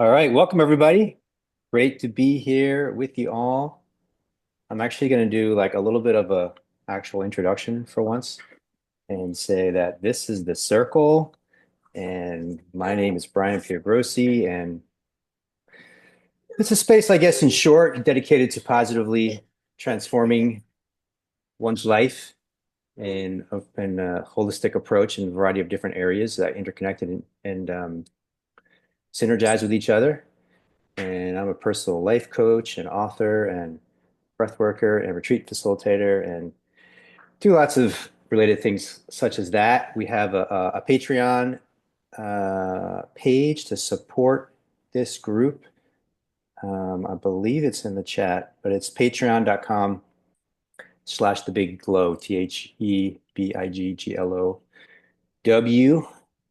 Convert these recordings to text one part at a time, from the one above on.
All right, welcome everybody. Great to be here with you all. I'm actually going to do like a little bit of a actual introduction for once and say that this is The Circle and my name is Brian Piergrossi and it's a space, I guess, in short, dedicated to positively transforming one's life in a holistic approach in a variety of different areas that interconnected and synergize with each other. And I'm a personal life coach and author and breath worker and retreat facilitator and do lots of related things such as that. We have a Patreon page to support this group. I believe it's in the chat, but it's patreon.com/the big glow, TheBigglow.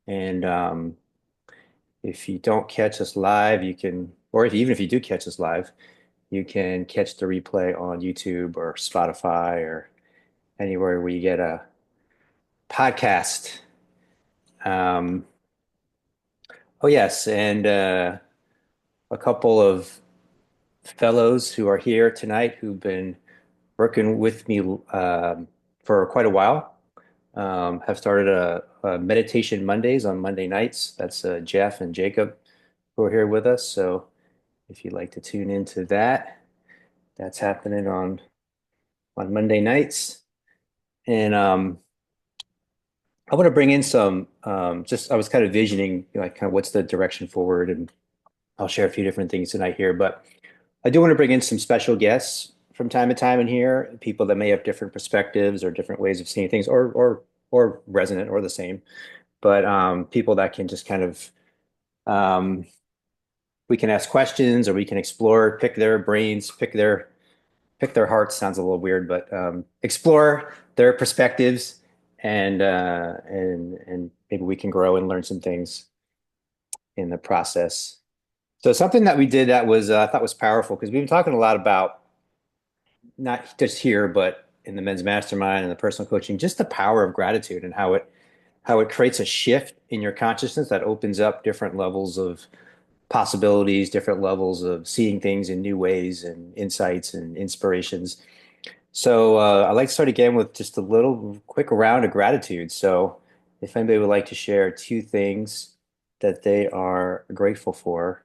And if you don't catch us live, you can, or even if you do catch us live, you can catch the replay on YouTube or Spotify or anywhere where you get a podcast. Um, oh, yes. And a couple of fellows who are here tonight who've been working with me for quite a while have started a meditation Mondays on Monday nights. That's Jeff and Jacob who are here with us. So if you'd like to tune into that, that's happening on Monday nights. And I want to bring in some just I was kind of visioning like kind of what's the direction forward, and I'll share a few different things tonight here, but I do want to bring in some special guests from time to time in here, people that may have different perspectives or different ways of seeing things or resonant or the same, but people that can just kind of um, we can ask questions or we can explore, pick their brains, pick their hearts sounds a little weird, but explore their perspectives and maybe we can grow and learn some things in the process. So something that we did that was I thought was powerful because we've been talking a lot about not just here, but in the men's mastermind and the personal coaching, just the power of gratitude and how it creates a shift in your consciousness that opens up different levels of possibilities, different levels of seeing things in new ways and insights and inspirations. So I'd like to start again with just a little quick round of gratitude. So if anybody would like to share two things that they are grateful for,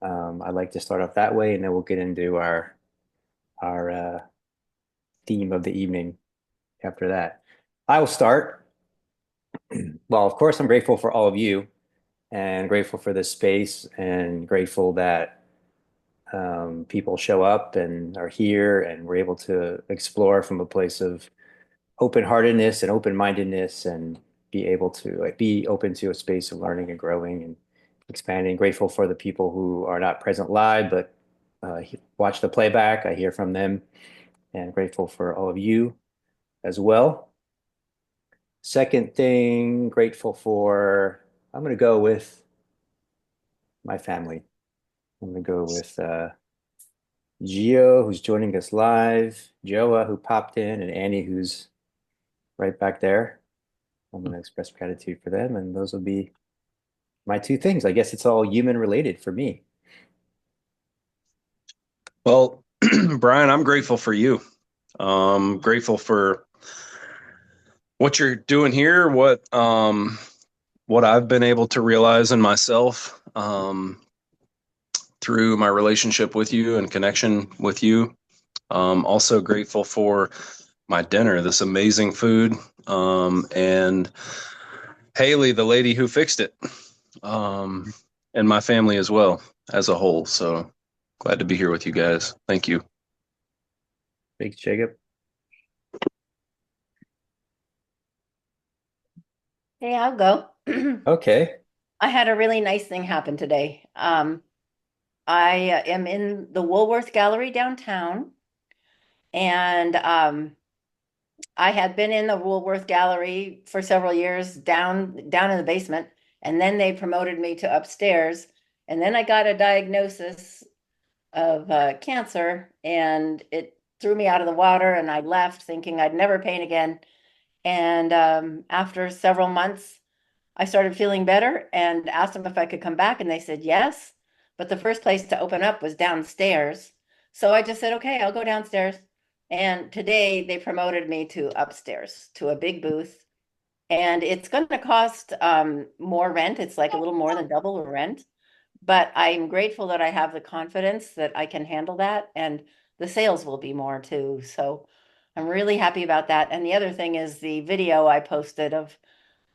I'd like to start off that way, and then we'll get into our theme of the evening after that. I will start. Well, of course, I'm grateful for all of you and grateful for this space and grateful that people show up and are here and we're able to explore from a place of open-heartedness and open-mindedness and be able to like be open to a space of learning and growing and expanding. Grateful for the people who are not present live but watch the playback. I hear from them and grateful for all of you as well. Second thing, grateful for, I'm going to go with my family. I'm going to go with Gio, who's joining us live, Joa, who popped in, and Annie, who's right back there. I'm going to express gratitude for them, and those will be my two things. I guess it's all human related for me. Well, Brian, I'm grateful for you. Grateful for what you're doing here, what I've been able to realize in myself through my relationship with you and connection with you. Also grateful for my dinner, this amazing food, and Haley, the lady who fixed it, and my family as well as a whole. So glad to be here with you guys. Thank you. Thanks, Jacob. Hey, I'll go. Okay. I had a really nice thing happen today. I am in the Woolworth Gallery downtown, and I had been in the Woolworth Gallery for several years down in the basement, and then they promoted me to upstairs, and then I got a diagnosis of cancer, and it threw me out of the water, and I left thinking I'd never paint again. And after several months, I started feeling better and asked them if I could come back, and they said yes. but the first place to open up was downstairs. So I just said, okay, I'll go downstairs. And today they promoted me to upstairs to a big booth. And it's going to cost more rent. It's like a little more than double the rent. But I'm grateful that I have the confidence that I can handle that. And the sales will be more too. So I'm really happy about that. And the other thing is the video I posted of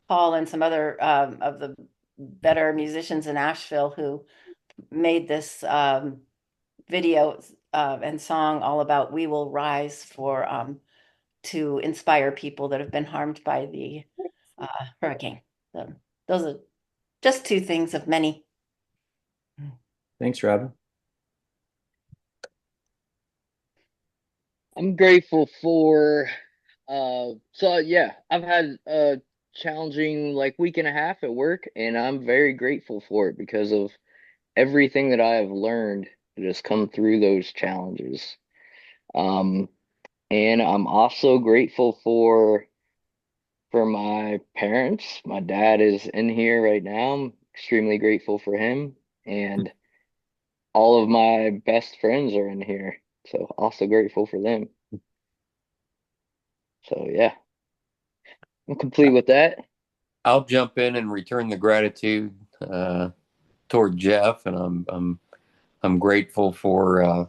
Paul and some other of the better musicians in Asheville who made this video and song all about "We Will Rise" for to inspire people that have been harmed by the hurricane. So those are just two things of many. Thanks, Robin. I'm grateful for so yeah, I've had a challenging like week and a half at work, and I'm very grateful for it because of everything that I have learned to just come through those challenges. Um, and I'm also grateful for my parents. My dad is in here right now. I'm extremely grateful for him, and all of my best friends are in here. So also grateful for them. So yeah, I'm complete with that. I'll jump in and return the gratitude toward Jeff, and I'm grateful for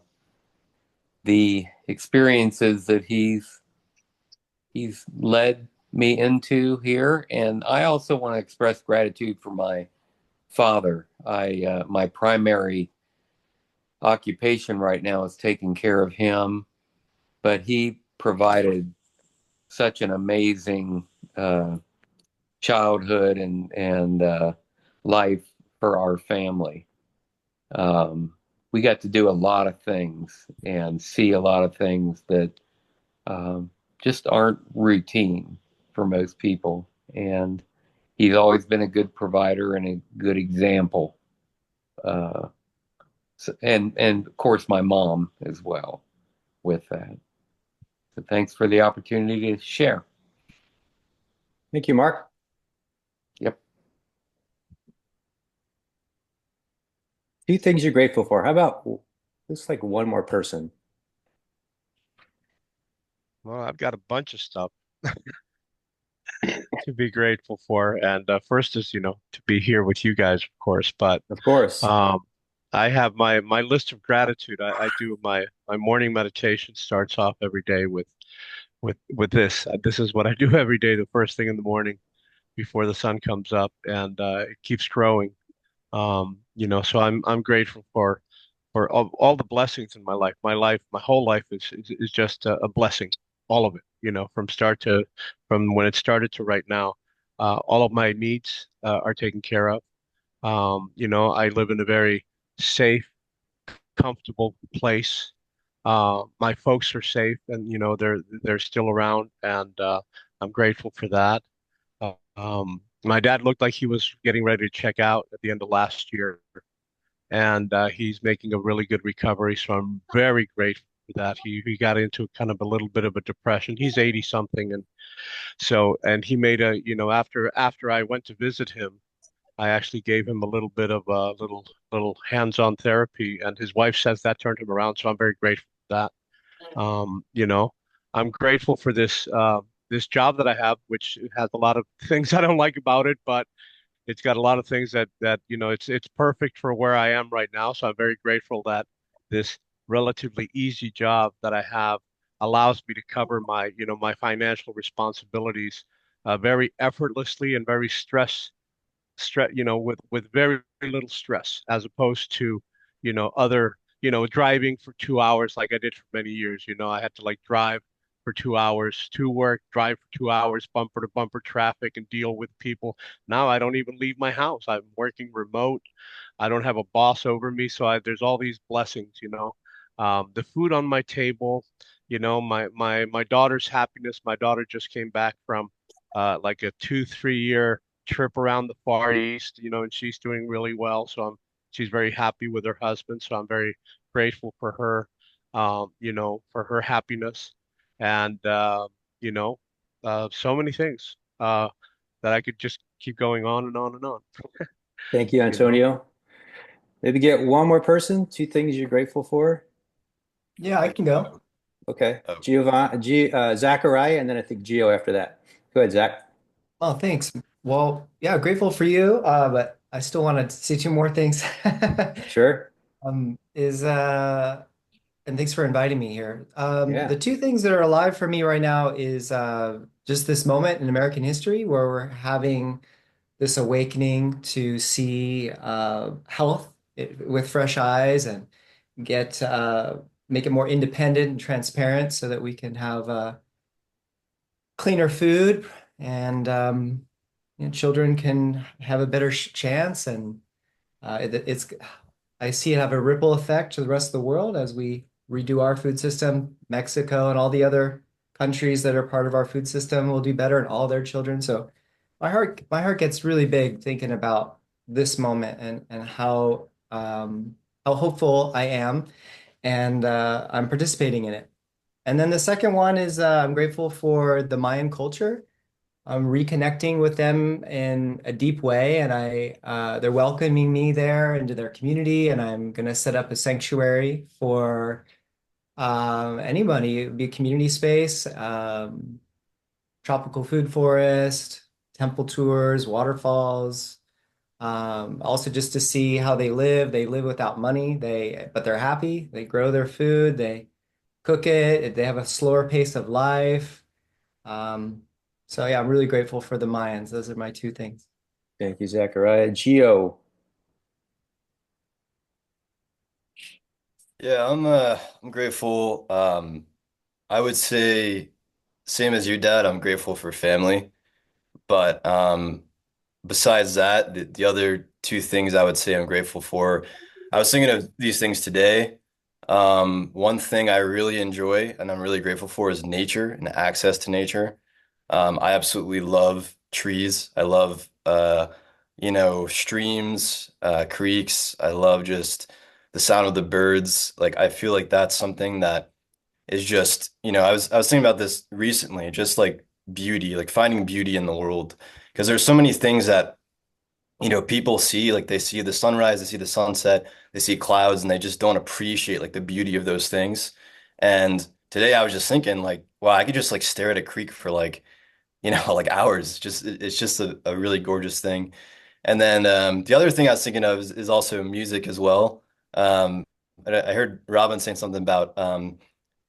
the experiences that he's led me into here, and I also want to express gratitude for my father. I my primary occupation right now is taking care of him, but he provided such an amazing uh, childhood and life for our family. Um, we got to do a lot of things and see a lot of things that um, just aren't routine for most people. And he's always been a good provider and a good example. Uh, and of course, my mom as well with that. So thanks for the opportunity to share. Thank you, Mark. Yep. Few things you're grateful for. How about just like one more person? Well, I've got a bunch of stuff to be grateful for, and first is, to be here with you guys, of course. But Of course. um, I have my list of gratitude. I do my morning meditation starts off every day with this. This is what I do every day, the first thing in the morning before the sun comes up, and it keeps growing. So I'm grateful for all the blessings in my life. My whole life is just a blessing, all of it. From when it started to right now. All of my needs are taken care of. I live in a very safe, comfortable place. My folks are safe, and they're still around, and I'm grateful for that. My dad looked like he was getting ready to check out at the end of last year, and he's making a really good recovery. So I'm very grateful for that. He got into kind of a little bit of a depression. He's 80 something, and he made after I went to visit him, I actually gave him a little bit of a little hands-on therapy, and his wife says that turned him around. So I'm very grateful for that. I'm grateful for this job that I have, which has a lot of things I don't like about it, but it's got a lot of things that it's perfect for where I am right now. So I'm very grateful that this relatively easy job that I have allows me to cover my financial responsibilities very effortlessly and very with very little stress, as opposed to, other, driving for 2 hours like I did for many years. I had to like drive for 2 hours to work, drive for 2 hours, bumper to bumper traffic, and deal with people. Now I don't even leave my house. I'm working remote. I don't have a boss over me, so there's all these blessings. The food on my table, my daughter's happiness. My daughter just came back from like a 2, 3 year trip around the Far East, and she's doing really well. So she's very happy with her husband. So I'm very grateful for her, for her happiness, and you know, so many things that I could just keep going on and on and on. Thank you, You know, Antonio. Maybe get one more person, two things you're grateful for. Yeah, I can go. Okay. Oh, Zachariah, and then I think Gio after that. Go ahead, Zach. Oh, thanks. Well, yeah, grateful for you. But I still want to say two more things. Sure. Is and thanks for inviting me here. Yeah. The two things that are alive for me right now is just this moment in American history where we're having this awakening to see health with fresh eyes and get make it more independent and transparent so that we can have cleaner food and children can have a better chance and it's I see it have a ripple effect to the rest of the world as we redo our food system. Mexico and all the other countries that are part of our food system will do better and all their children. So my heart gets really big thinking about this moment and how hopeful I am and I'm participating in it. And then the second one is I'm grateful for the Mayan culture. I'm reconnecting with them in a deep way, and they're welcoming me there into their community, and I'm gonna set up a sanctuary for anybody. It'd be a community space, tropical food forest, temple tours, waterfalls. Also just to see how they live. They live without money. But they're happy. They grow their food. They cook it. They have a slower pace of life. Um, so yeah, I'm really grateful for the Mayans. Those are my two things. Thank you, Zachariah. Gio. Yeah, I'm grateful. I would say same as your dad, I'm grateful for family. But besides that, the other two things I would say I'm grateful for, I was thinking of these things today. One thing I really enjoy and I'm really grateful for is nature and access to nature. I absolutely love trees. I love streams, creeks. I love just the sound of the birds. Like I feel like that's something that is just, I was thinking about this recently, just like beauty, like finding beauty in the world. Because there's so many things that, people see, like they see the sunrise, they see the sunset, they see clouds, and they just don't appreciate like the beauty of those things. And today I was just thinking like, wow, I could just like stare at a creek for like, like hours. It's just a really gorgeous thing. And then the other thing I was thinking of is also music as well. I heard Robin saying something about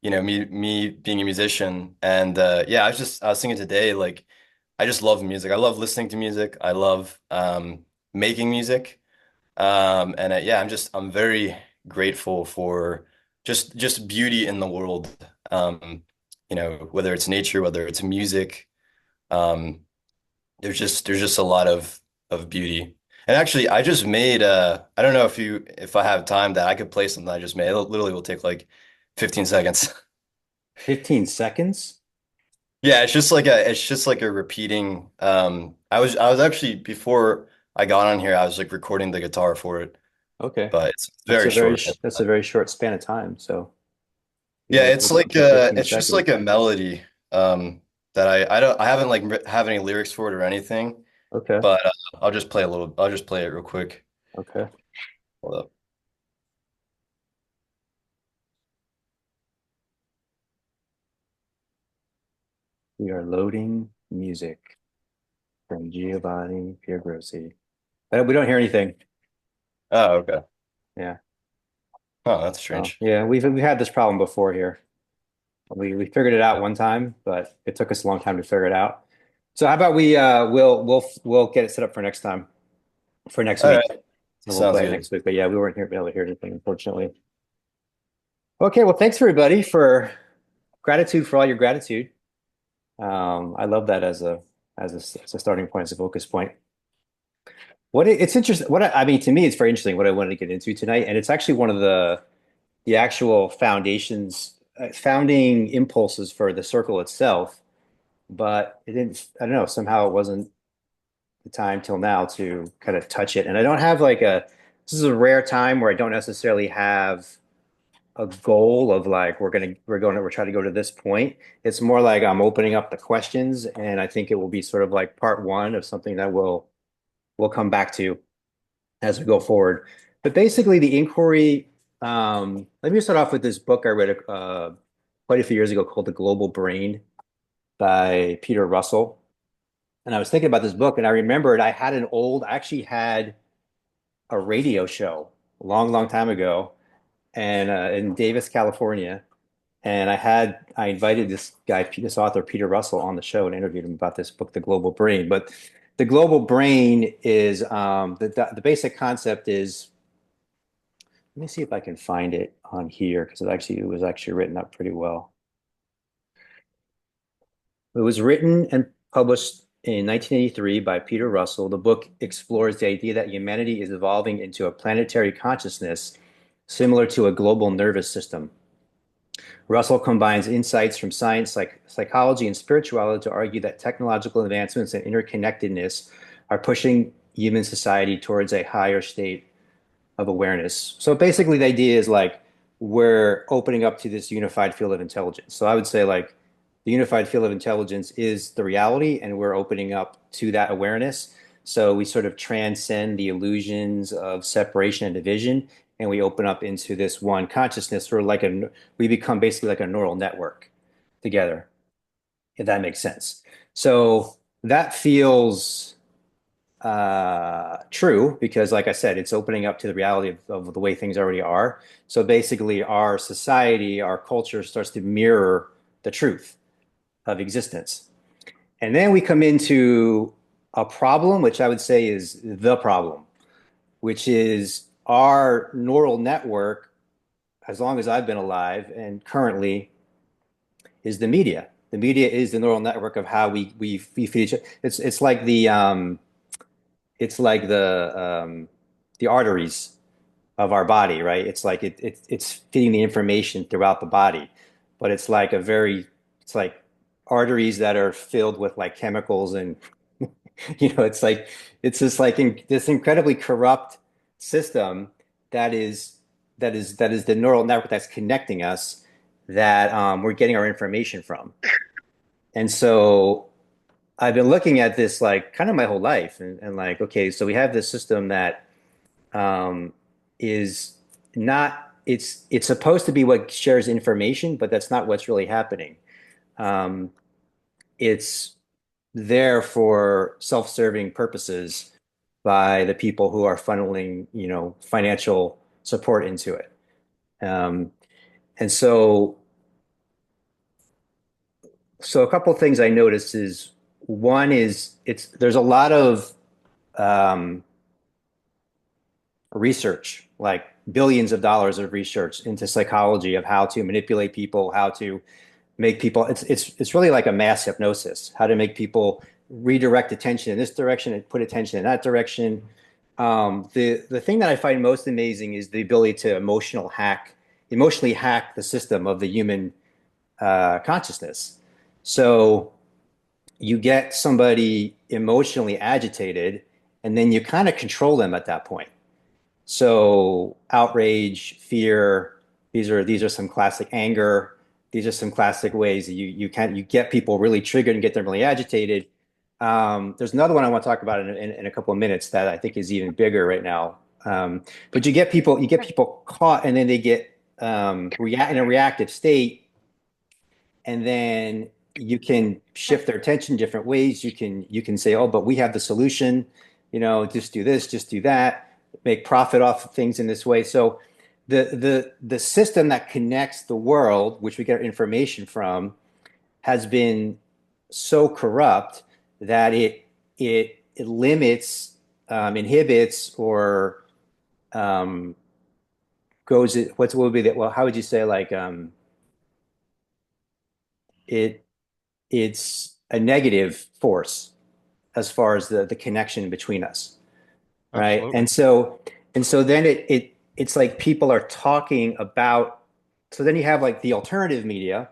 me being a musician, and yeah, I was thinking today like I just love music. I love listening to music. I love making music, and yeah, I'm very grateful for just beauty in the world. Whether it's nature, whether it's music. Um, there's just a lot of beauty. And actually, I just made I don't know if I have time that I could play something I just made. It literally will take like 15 seconds. 15 seconds? Yeah, it's just like a repeating I was actually before I got on here, I was like recording the guitar for it, Okay. but it's very short. That's a very short span of time. So you Yeah, want to it's hold on like for 15 it's just seconds. like a melody that I haven't like have any lyrics for it or anything, Okay. but I'll just play it real quick. Okay. Hold up. We are loading music from Giovanni Piergrossi. We don't hear anything. Oh, okay. Yeah. Oh, that's Oh, strange. yeah, we've had this problem before here. We figured it out one time, but it took us a long time to figure it out. So how about we'll get it set up for next time, for next All week. right. And we'll Sounds play it good. next week. But yeah, we weren't here able to hear anything, unfortunately. Okay, well, thanks everybody for gratitude for all your gratitude. I love that as a starting point, as a focus point. It's interesting. I mean, to me, it's very interesting what I wanted to get into tonight, and it's actually one of the actual founding impulses for the circle itself. But it didn't. I don't know. Somehow it wasn't the time till now to kind of touch it. And I don't have like a. This is a rare time where I don't necessarily have a goal of like we're trying to go to this point. It's more like I'm opening up the questions, and I think it will be sort of like part one of something that we'll come back to as we go forward. But basically, the inquiry. Let me start off with this book I read quite a few years ago called The Global Brain by Peter Russell. And I was thinking about this book, and I remembered I actually had a radio show a long, long time ago, and in Davis, California. And I invited this guy, this author, Peter Russell, on the show and interviewed him about this book, The Global Brain. But the global brain is the basic concept is. Let me see if I can find it on here because it was actually written up pretty well. It was written and published in 1983 by Peter Russell. The book explores the idea that humanity is evolving into a planetary consciousness similar to a global nervous system. Russell combines insights from science, psychology, and spirituality to argue that technological advancements and interconnectedness are pushing human society towards a higher state of awareness. So basically, the idea is like we're opening up to this unified field of intelligence. So I would say like the unified field of intelligence is the reality, and we're opening up to that awareness. So we sort of transcend the illusions of separation and division, and we open up into this one consciousness. We become basically like a neural network together, if that makes sense. So that feels true because, like I said, it's opening up to the reality of the way things already are. So basically, our society, our culture starts to mirror the truth of existence. And then we come into a problem, which I would say is the problem, which is our neural network, as long as I've been alive and currently, is the media. The media is the neural network of how we feed each other. It's like the arteries of our body, right? It's like it's feeding the information throughout the body, but it's like arteries that are filled with like chemicals and it's like it's just like this incredibly corrupt system that is the neural network that's connecting us that we're getting our information from. And so I've been looking at this like kind of my whole life and like, okay, so we have this system that um, is not, it's supposed to be what shares information, but that's not what's really happening. Um, it's there for self-serving purposes by the people who are funneling, financial support into it. Um, and so a couple of things I noticed is one is there's a lot of um, research, like billions of dollars of research into psychology of how to manipulate people, how to make people. It's really like a mass hypnosis, how to make people redirect attention in this direction and put attention in that direction. The thing that I find most amazing is the ability to emotionally hack the system of the human consciousness. So you get somebody emotionally agitated, and then you kind of control them at that point. So outrage, fear, these are some classic anger. These are some classic ways that you get people really triggered and get them really agitated. There's another one I want to talk about in a couple of minutes that I think is even bigger right now. But you get people caught and then they get react in a reactive state, and then you can shift their attention different ways. You can say, oh, but we have the solution, just do this, just do that, make profit off of things in this way. So the system that connects the world, which we get our information from, has been so corrupt that it limits, inhibits, or um, what would be that? Well, how would you say like it it's a negative force as far as the connection between us, right? Absolutely. And so then it's like people are talking about. So then you have like the alternative media,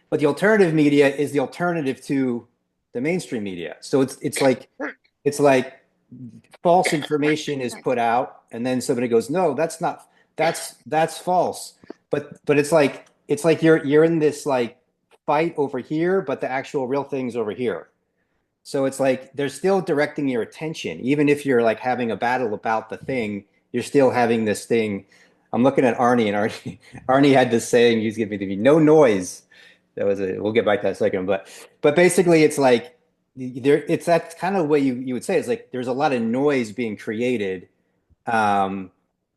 but the alternative media is the alternative to the mainstream media. So it's like false information is put out, and then somebody goes, no, that's not, that's false. But it's like you're in this like fight over here, but the actual real thing's over here. So it's like they're still directing your attention, even if you're like having a battle about the thing, you're still having this thing. I'm looking at Arnie, and Arnie had this saying he's giving me, no noise. That was a, we'll get back to that in a second, but basically it's like there, it's that kind of way you would say it's like there's a lot of noise being created, um,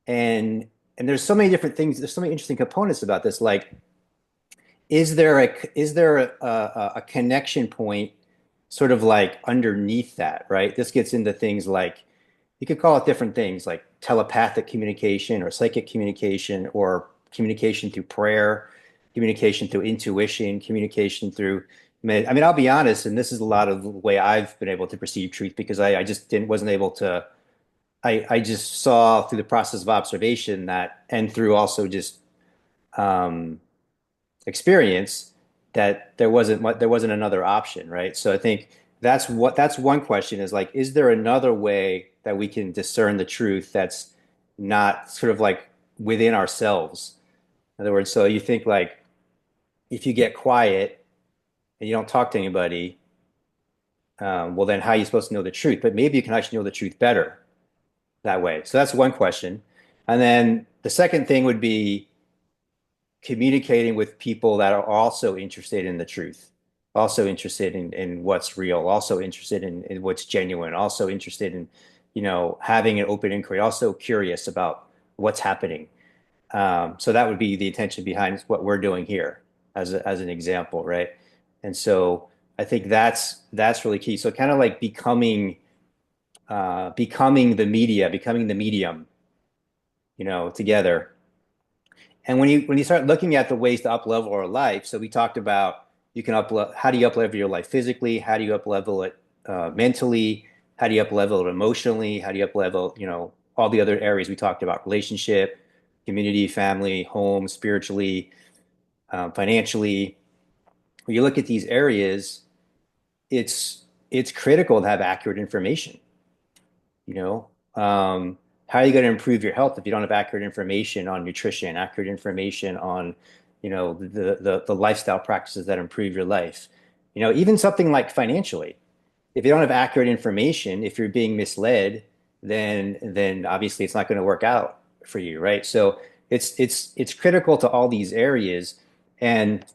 and there's so many different things. There's so many interesting components about this. Like, is there a connection point, sort of like underneath that, right? This gets into things like you could call it different things like telepathic communication or psychic communication or communication through prayer, communication through intuition, communication through. I mean, I'll be honest, and this is a lot of the way I've been able to perceive truth because I just didn't wasn't able to. I just saw through the process of observation that, and through also just um, experience that there wasn't another option, right? So I think that's one question is like, is there another way that we can discern the truth that's not sort of like within ourselves? In other words, so you think like if you get quiet and you don't talk to anybody, well, then how are you supposed to know the truth? But maybe you can actually know the truth better that way. So that's one question. And then the second thing would be communicating with people that are also interested in the truth, also interested in what's real, also interested in what's genuine, also interested in, having an open inquiry, also curious about what's happening. So that would be the intention behind what we're doing here as an example, right? And so I think that's really key. So kind of like becoming the media, becoming the medium, together. And when you start looking at the ways to up level our life, so we talked about you can up how do you up level your life physically? How do you up level it mentally? How do you up level it emotionally? How do you up level, all the other areas we talked about, relationship, community, family, home, spiritually, financially. When you look at these areas, it's critical to have accurate information. You know, how are you going to improve your health if you don't have accurate information on nutrition, accurate information on, the lifestyle practices that improve your life? Even something like financially, if you don't have accurate information, if you're being misled, then obviously it's not going to work out for you, right? So it's critical to all these areas, and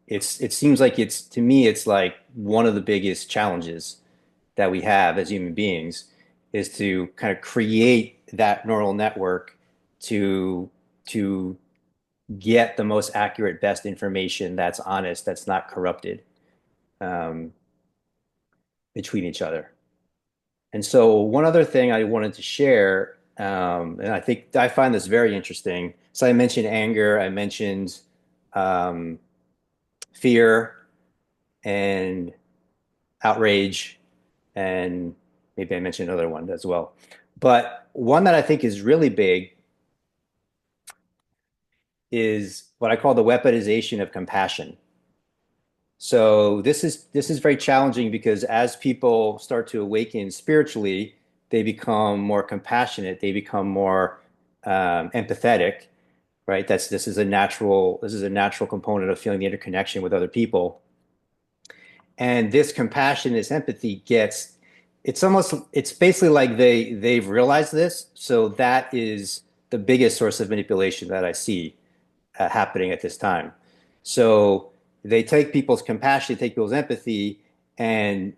it seems like it's to me it's like one of the biggest challenges that we have as human beings is to kind of create that neural network to to get the most accurate, best information that's honest, that's not corrupted, um, between each other. And so one other thing I wanted to share, and I think I find this very interesting. So I mentioned anger, I mentioned um, fear and outrage, and maybe I mentioned another one as well. But one that I think is really big is what I call the weaponization of compassion. So this is very challenging because as people start to awaken spiritually, they become more compassionate, they become more empathetic, right? This is a natural component of feeling the interconnection with other people. And this compassion, this empathy it's basically like they've realized this. So that is the biggest source of manipulation that I see happening at this time. So they take people's compassion, take people's empathy, and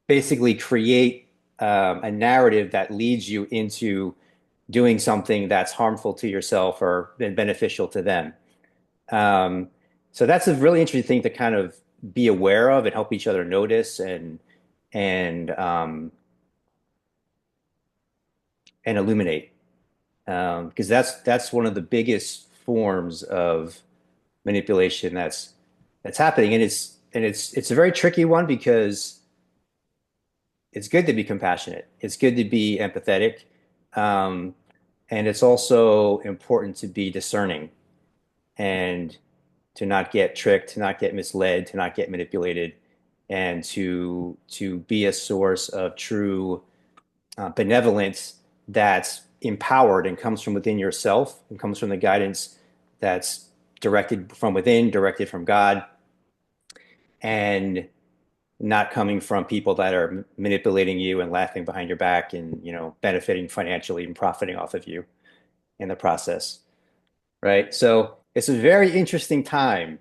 basically create a narrative that leads you into doing something that's harmful to yourself or beneficial to them. Um, so that's a really interesting thing to kind of be aware of and help each other notice and and illuminate, because that's one of the biggest forms of manipulation that's happening, and it's a very tricky one because it's good to be compassionate, it's good to be empathetic, um, and it's also important to be discerning and to not get tricked, to not get misled, to not get manipulated, and to be a source of true benevolence that's empowered and comes from within yourself and comes from the guidance that's directed from within, directed from God, and not coming from people that are manipulating you and laughing behind your back and, benefiting financially and profiting off of you in the process, right? So it's a very interesting time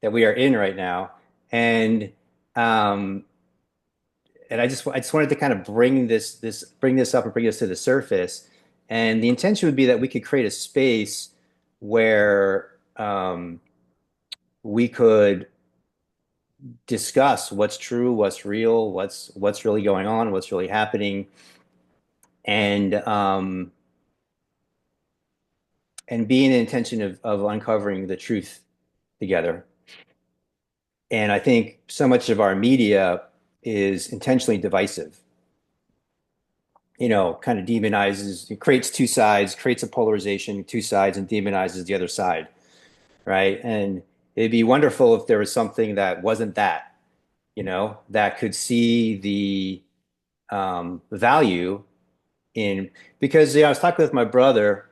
that we are in right now. And um, and I just wanted to kind of bring this up and bring this to the surface. And the intention would be that we could create a space where we could discuss what's true, what's real, what's really going on, what's really happening, and be in the intention of uncovering the truth together. And I think so much of our media is intentionally divisive. Kind of demonizes, it creates two sides, creates a polarization, two sides, and demonizes the other side, right? And it'd be wonderful if there was something that wasn't that, that could see the value in, because I was talking with my brother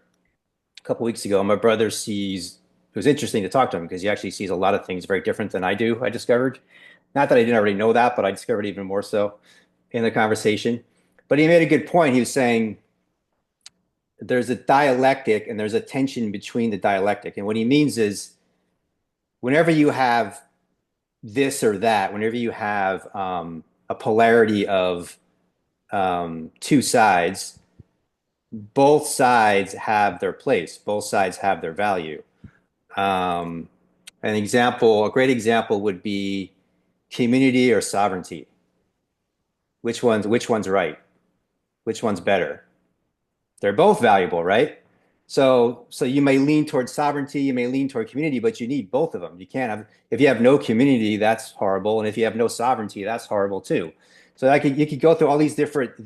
a couple weeks ago. My brother sees, it was interesting to talk to him because he actually sees a lot of things very different than I do, I discovered. Not that I didn't already know that, but I discovered even more so in the conversation. But he made a good point. He was saying there's a dialectic and there's a tension between the dialectic. And what he means is whenever you have this or that, whenever you have a polarity of two sides, both sides have their place, both sides have their value. Um, a great example would be community or sovereignty. Which one's right? Which one's better? They're both valuable, right? So you may lean towards sovereignty, you may lean toward community, but you need both of them. You can't have, if you have no community, that's horrible, and if you have no sovereignty, that's horrible too. So you could go through all these different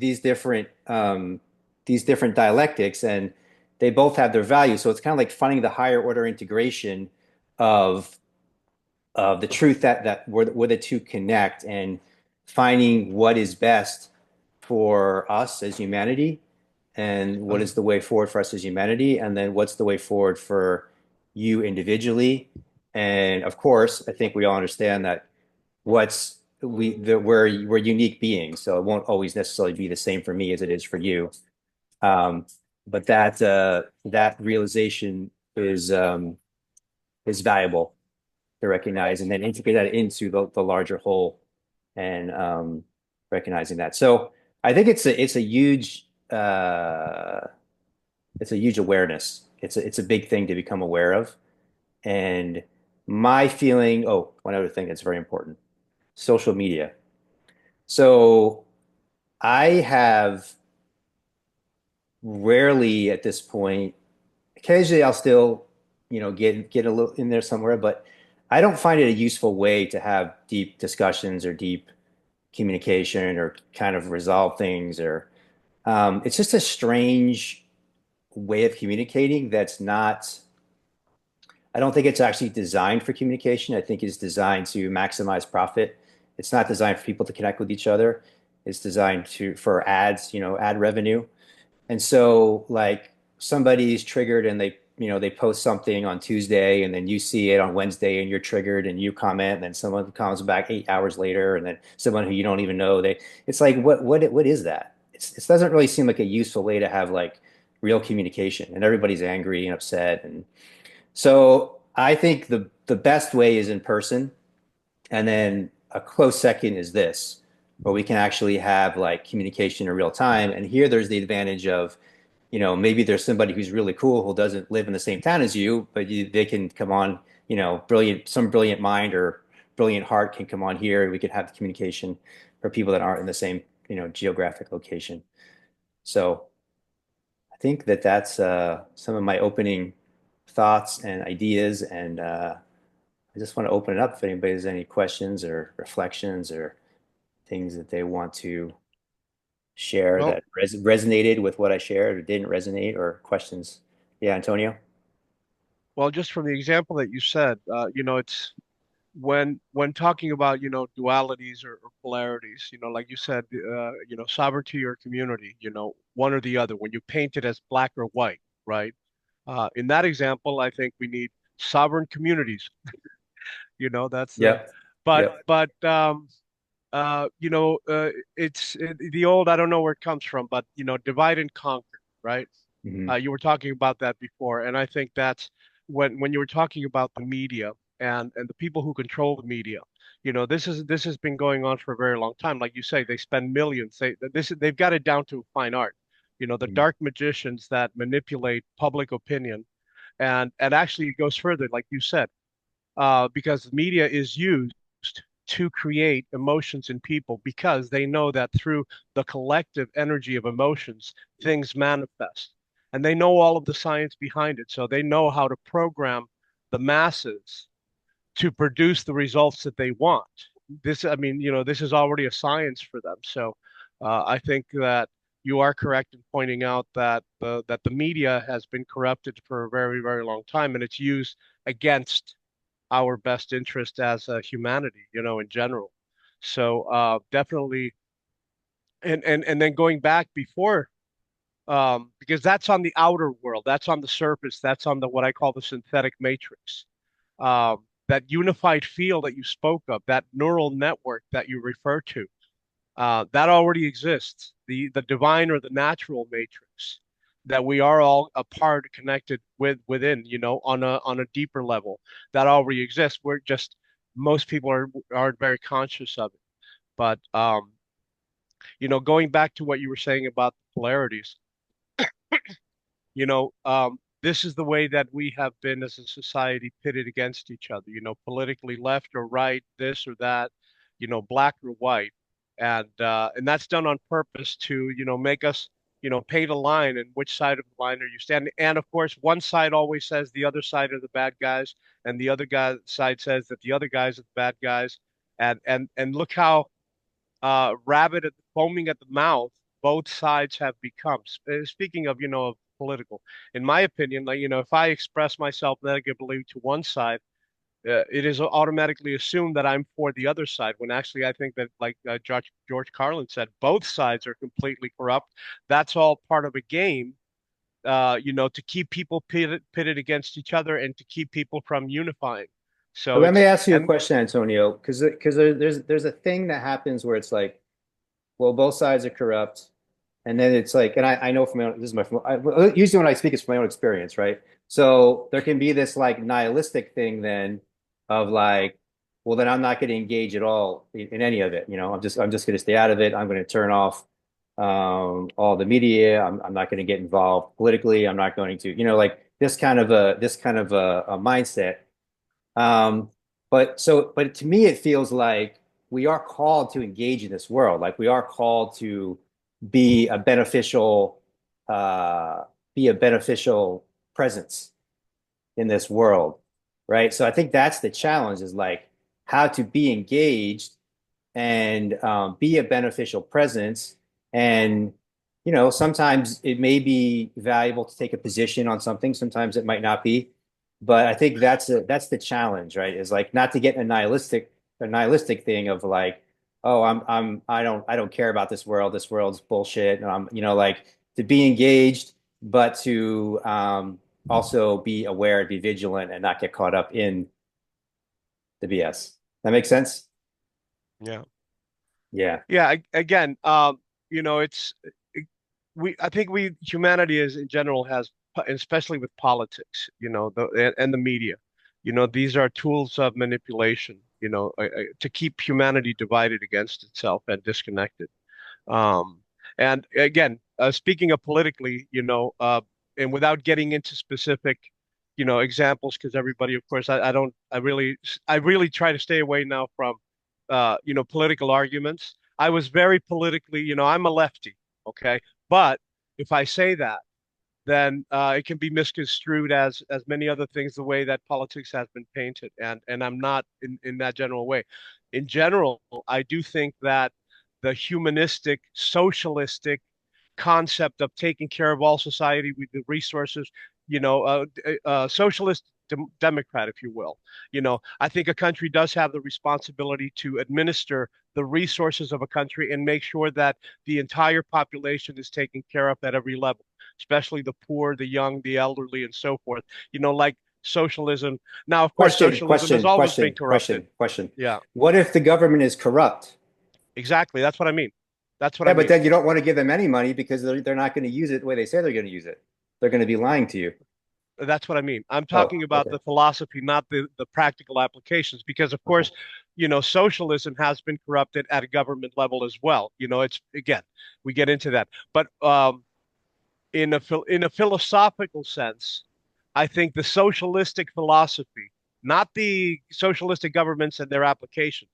dialectics, and they both have their value. So it's kind of like finding the higher order integration of the truth that where the two connect, and finding what is best for us as humanity, and what is the way forward for us as humanity, and then what's the way forward for you individually. And of course, I think we all understand that we're unique beings, so it won't always necessarily be the same for me as it is for you. Um, but that realization is valuable to recognize, and then integrate that into the larger whole, and recognizing that. So I think it's a huge awareness. It's a big thing to become aware of. And my feeling, oh, one other thing that's very important, social media. So I have rarely at this point, occasionally I'll still, get a little in there somewhere, but I don't find it a useful way to have deep discussions or deep communication or kind of resolve things, or it's just a strange way of communicating that's not, I don't think it's actually designed for communication. I think it's designed to maximize profit. It's not designed for people to connect with each other. It's designed for ads, ad revenue. And so like somebody's triggered and they post something on Tuesday, and then you see it on Wednesday and you're triggered and you comment, and then someone comes back 8 hours later, and then someone who you don't even know, it's like, what is that? It doesn't really seem like a useful way to have like real communication, and everybody's angry and upset. And so I think the best way is in person. And then a close second is this, where we can actually have like communication in real time. And here there's the advantage of, maybe there's somebody who's really cool who doesn't live in the same town as you, but they can come on, some brilliant mind or brilliant heart can come on here, and we could have the communication for people that aren't in the same, geographic location. So I think that's some of my opening thoughts and ideas. And I just want to open it up if anybody has any questions or reflections or things that they want to share Well, that resonated with what I shared or didn't resonate, or questions. Yeah, Antonio? well, just from the example that you said, it's when talking about, dualities or polarities, like you said, sovereignty or community, one or the other. When you paint it as black or white, right? In that example, I think we need sovereign communities. That's the, Yep. but Yep. but It's the old, I don't know where it comes from, but divide and conquer, right? Hmm. You were talking about that before, and I think that's when you were talking about the media and the people who control the media. This has been going on for a very long time. Like you say, they spend millions. They've got it down to fine art. The dark magicians that manipulate public opinion, and actually it goes further, like you said, because media is used to create emotions in people because they know that through the collective energy of emotions, things manifest. And they know all of the science behind it. So they know how to program the masses to produce the results that they want. I mean, this is already a science for them. So I think that you are correct in pointing out that the media has been corrupted for a very, very long time, and it's used against our best interest as a humanity, in general. So definitely, and then going back before, because that's on the outer world, that's on the surface, that's on the what I call the synthetic matrix. That unified field that you spoke of, that neural network that you refer to, that already exists. The divine or the natural matrix that we are all a part connected within, on a deeper level, that already exists. We're just most people aren't very conscious of it. But going back to what you were saying about the polarities, this is the way that we have been as a society pitted against each other, politically left or right, this or that, black or white. And that's done on purpose to, make us, paint a line and which side of the line are you standing. And of course, one side always says the other side are the bad guys, and the other side says that the other guys are the bad guys. And look how rabid at foaming at the mouth both sides have become. Speaking of political, in my opinion, like if I express myself negatively to one side, it is automatically assumed that I'm for the other side. When actually, I think that, like George Carlin said, both sides are completely corrupt. That's all part of a game. To keep people pitted against each other and to keep people from unifying. But So let me it's ask you a and question, Antonio, because there's a thing that happens where it's like, well, both sides are corrupt. And then it's like, and I know from my own, this is my, usually when I speak, it's from my own experience, right? So there can be this like nihilistic thing then of like, well, then I'm not going to engage at all in any of it. I'm just going to stay out of it. I'm going to turn off all the media. I'm not going to get involved politically. I'm not going to, like this kind of a mindset. Um, but to me, it feels like we are called to engage in this world. Like we are called to be a beneficial, uh, be a beneficial presence in this world, right? So I think that's the challenge is like how to be engaged and be a beneficial presence. And, sometimes it may be valuable to take a position on something. Sometimes it might not be. But I think that's the challenge, right? Is like not to get a nihilistic thing of like, oh, I don't care about this world. This world's bullshit. And like to be engaged, but to also be aware, be vigilant, and not get caught up in the BS. That makes sense? yeah. Yeah. Yeah, again, it's I think we humanity is in general has, especially with politics, and the media, these are tools of manipulation, to keep humanity divided against itself and disconnected. Um, and again, speaking of politically, and without getting into specific, examples, because everybody, of course, I really try to stay away now from, political arguments. I was very politically, I'm a lefty, okay, but if I say that, then it can be misconstrued as many other things, the way that politics has been painted, and I'm not in that general way. In general, I do think that the humanistic, socialistic concept of taking care of all society with the resources, socialist democrat, if you will. I think a country does have the responsibility to administer the resources of a country and make sure that the entire population is taken care of at every level, especially the poor, the young, the elderly, and so forth. Like socialism. Now, of course, Question, socialism has question, always been question, corrupted. question, question. Yeah. What if the government is corrupt? Exactly. That's what I mean. That's what I Yeah, but mean. then you don't want to give them any money because they're not going to use it the way they say they're going to use it. They're going to be lying to you. That's what I mean. I'm Oh, talking about okay. the philosophy, not the practical applications, because of Okay. course, socialism has been corrupted at a government level as well. It's again, we get into that, but in a philosophical sense, I think the socialistic philosophy, not the socialistic governments and their applications,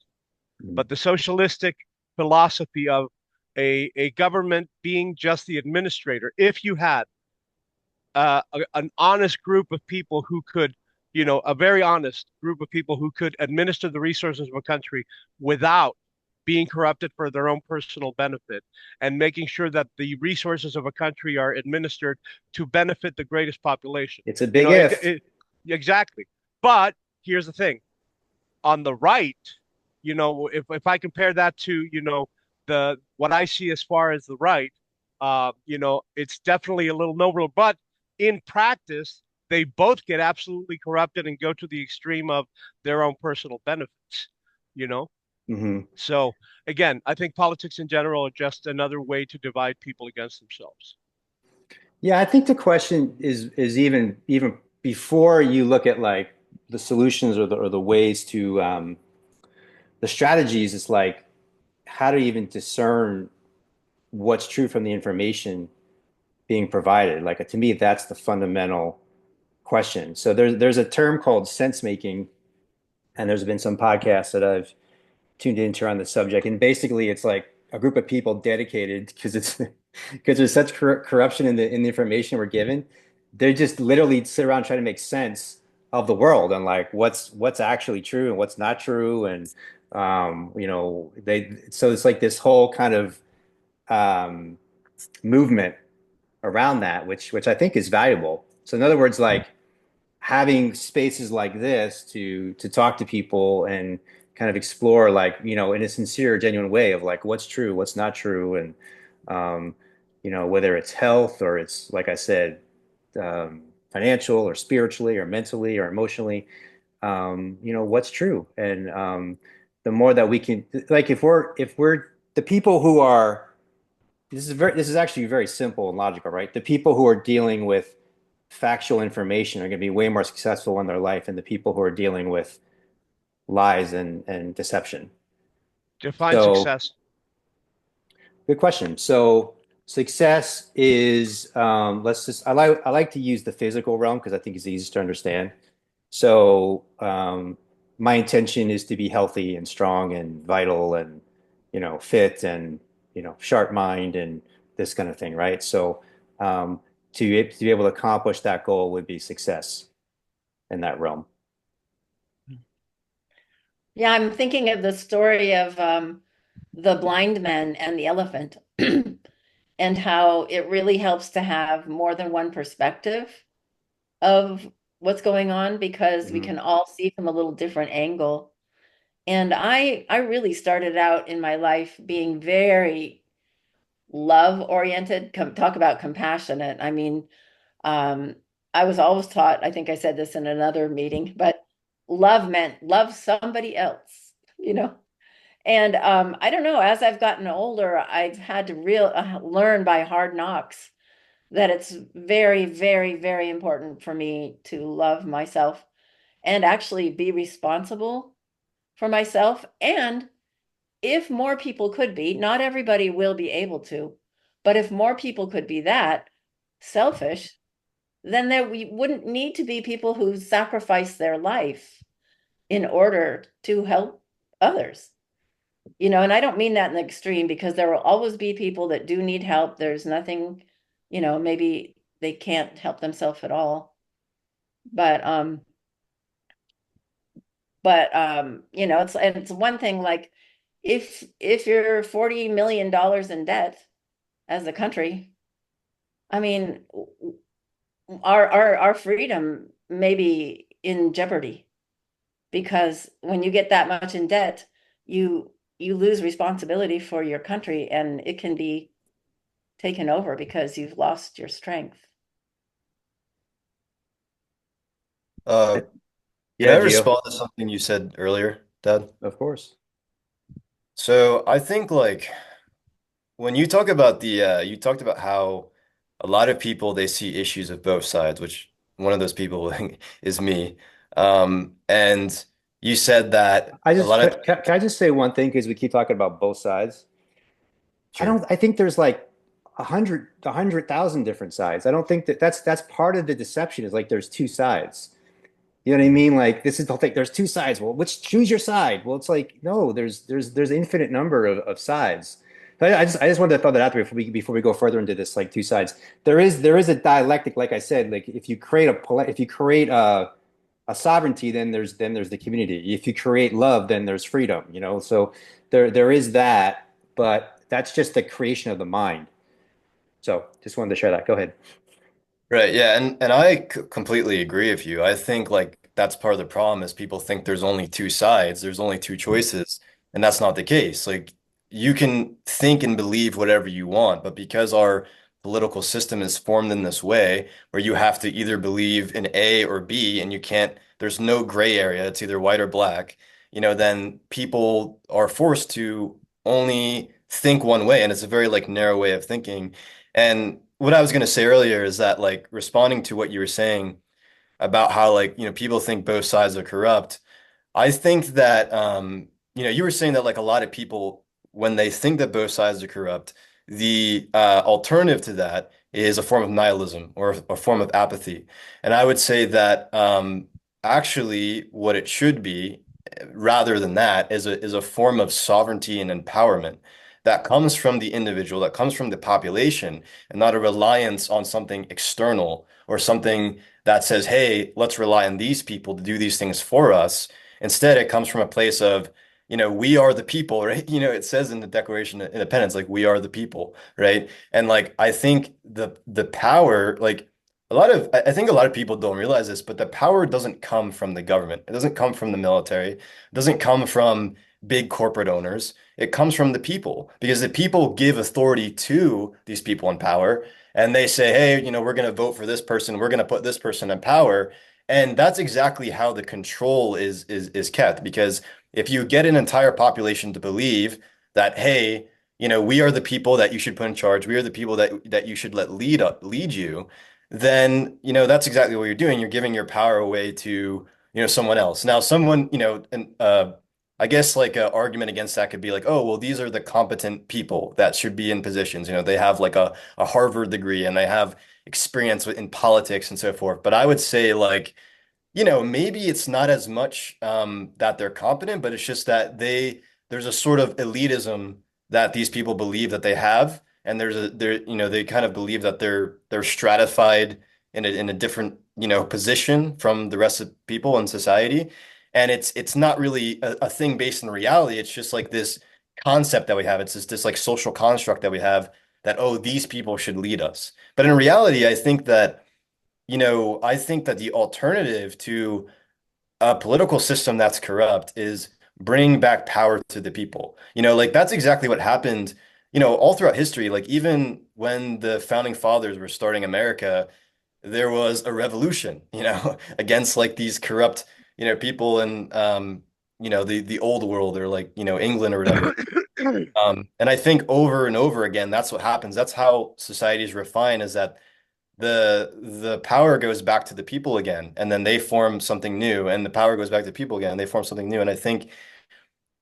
Mhm. but the socialistic philosophy of a government being just the administrator. If you had an honest group of people who could, a very honest group of people who could administer the resources of a country without being corrupted for their own personal benefit and making sure that the resources of a country are administered to benefit the greatest population. It's a You big know, if. exactly. But here's the thing on the right, if I compare that to, the what I see as far as the right, it's definitely a little nobler. But in practice, they both get absolutely corrupted and go to the extreme of their own personal benefits, you know? Hmm. So again, I think politics in general are just another way to divide people against themselves. Yeah, I think the question is even before you look at like the solutions or the ways to the strategies. It's like how to even discern what's true from the information being provided. Like to me, that's the fundamental question. So there's a term called sense making, and there's been some podcasts that I've tuned into on the subject. And basically, it's like a group of people dedicated because it's because there's such corruption in the information we're given. They just literally sit around trying to make sense of the world and like what's actually true and what's not true. And they so it's like this whole kind of um, movement around that, which I think is valuable. So in other words, like having spaces like this to talk to people and kind of explore like in a sincere genuine way of like what's true, what's not true, and um, whether it's health or it's like I said, financial or spiritually or mentally or emotionally, what's true. And the more that we can, like if we're the people who are, this is actually very simple and logical, right? The people who are dealing with factual information are going to be way more successful in their life than the people who are dealing with lies and deception. Define So, success. good question. So, success is let's just I like to use the physical realm because I think it's easiest to understand. So, my intention is to be healthy and strong and vital and fit and sharp mind and this kind of thing, right? So, um, to be able to accomplish that goal would be success in that realm. Yeah, I'm thinking of the story of the blind man and the elephant and how it really helps to have more than one perspective of what's going on because we Hmm. can all see from a little different angle. And I really started out in my life being very love oriented, talk about compassionate. I mean, um, I was always taught, I think I said this in another meeting, but love meant love somebody else, you know? And I don't know, as I've gotten older, I've had to learn by hard knocks that it's very, very, very important for me to love myself and actually be responsible for myself. And if more people could be, not everybody will be able to, but if more people could be that selfish, then there we wouldn't need to be people who sacrifice their life in order to help others. And I don't mean that in the extreme because there will always be people that do need help. There's nothing, maybe they can't help themselves at all. But it's one thing like if you're $40 million in debt as a country, I mean, our freedom may be in jeopardy because when you get that much in debt, you lose responsibility for your country and it can be taken over because you've lost your strength. Uh, may Yeah, I Gio, respond to something you said earlier, Dad? of course. So I think like when you talk about you talked about how a lot of people they see issues of both sides, which one of those people is me. And you said that I a just lot of can I just say one thing because we keep talking about both sides. sure. I think there's like a hundred thousand different sides. I don't think that that's part of the deception is like there's two sides. You know what I mean? Like this is the thing. There's two sides. Well, which choose your side? Well, it's like no. There's an infinite number of sides. So I just wanted to throw that out there before we go further into this like two sides. There is a dialectic, like I said. Like if you create if you create a sovereignty, then there's the community. If you create love, then there's freedom. You know, so there is that, but that's just the creation of the mind. So just wanted to share that. Go ahead. Right, yeah, and I c completely agree with you. I think like that's part of the problem is people think there's only two sides, there's only two choices, and that's not the case. Like you can think and believe whatever you want, but because our political system is formed in this way, where you have to either believe in A or B, and you can't, there's no gray area, it's either white or black, then people are forced to only think one way, and it's a very like narrow way of thinking. And what I was going to say earlier is that like responding to what you were saying about how like, people think both sides are corrupt. I think that you were saying that like a lot of people when they think that both sides are corrupt, the alternative to that is a form of nihilism or a form of apathy. And I would say that actually what it should be rather than that is a form of sovereignty and empowerment that comes from the individual, that comes from the population, and not a reliance on something external or something that says, hey, let's rely on these people to do these things for us. Instead, it comes from a place of, we are the people, right? It says in the Declaration of Independence, like, we are the people, right? And like, I think the power, like, I think a lot of people don't realize this, but the power doesn't come from the government. It doesn't come from the military. It doesn't come from big corporate owners. It comes from the people because the people give authority to these people in power and they say, hey, we're going to vote for this person. We're going to put this person in power. And that's exactly how the control is kept. Because if you get an entire population to believe that, hey, we are the people that you should put in charge, we are the people that you should let lead you, then that's exactly what you're doing. You're giving your power away to someone else. Now, someone and I guess like an argument against that could be like, oh, well, these are the competent people that should be in positions. They have like a Harvard degree and they have experience in politics and so forth. But I would say like maybe it's not as much that they're competent, but it's just that there's a sort of elitism that these people believe that they have, and they kind of believe that they're stratified in a different position from the rest of people in society, and it's not really a thing based in reality. It's just like this concept that we have. It's just this like social construct that we have that oh these people should lead us, but in reality, I think that the alternative to a political system that's corrupt is bringing back power to the people. Like that's exactly what happened, all throughout history. Like even when the founding fathers were starting America, there was a revolution, against like these corrupt, people in the old world or like, England or whatever. And I think over and over again, that's what happens. That's how societies refine is that the power goes back to the people again, and then they form something new, and the power goes back to people again, and they form something new. And I think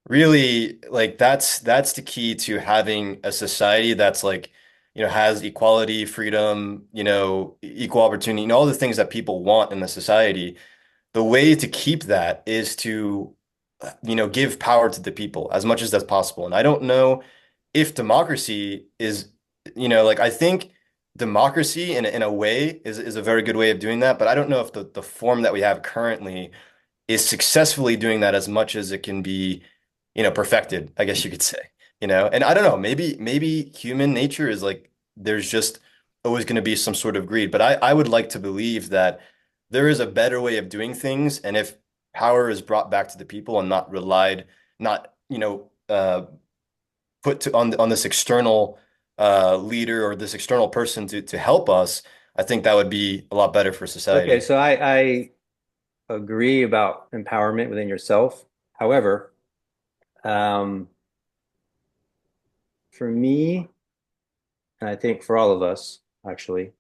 really like that's the key to having a society that's like, has equality, freedom, equal opportunity, all the things that people want in the society. The way to keep that is to, give power to the people as much as that's possible. And I don't know if democracy is, like I think democracy in a way is a very good way of doing that, but I don't know if the form that we have currently is successfully doing that as much as it can be, perfected, I guess you could say, and I don't know, maybe human nature is like there's just always going to be some sort of greed, but I would like to believe that there is a better way of doing things, and if power is brought back to the people and not relied, not, put on this external leader or this external person to help us, I think that would be a lot better for Okay, society. so I agree about empowerment within yourself. However, um, for me, and I think for all of us, actually,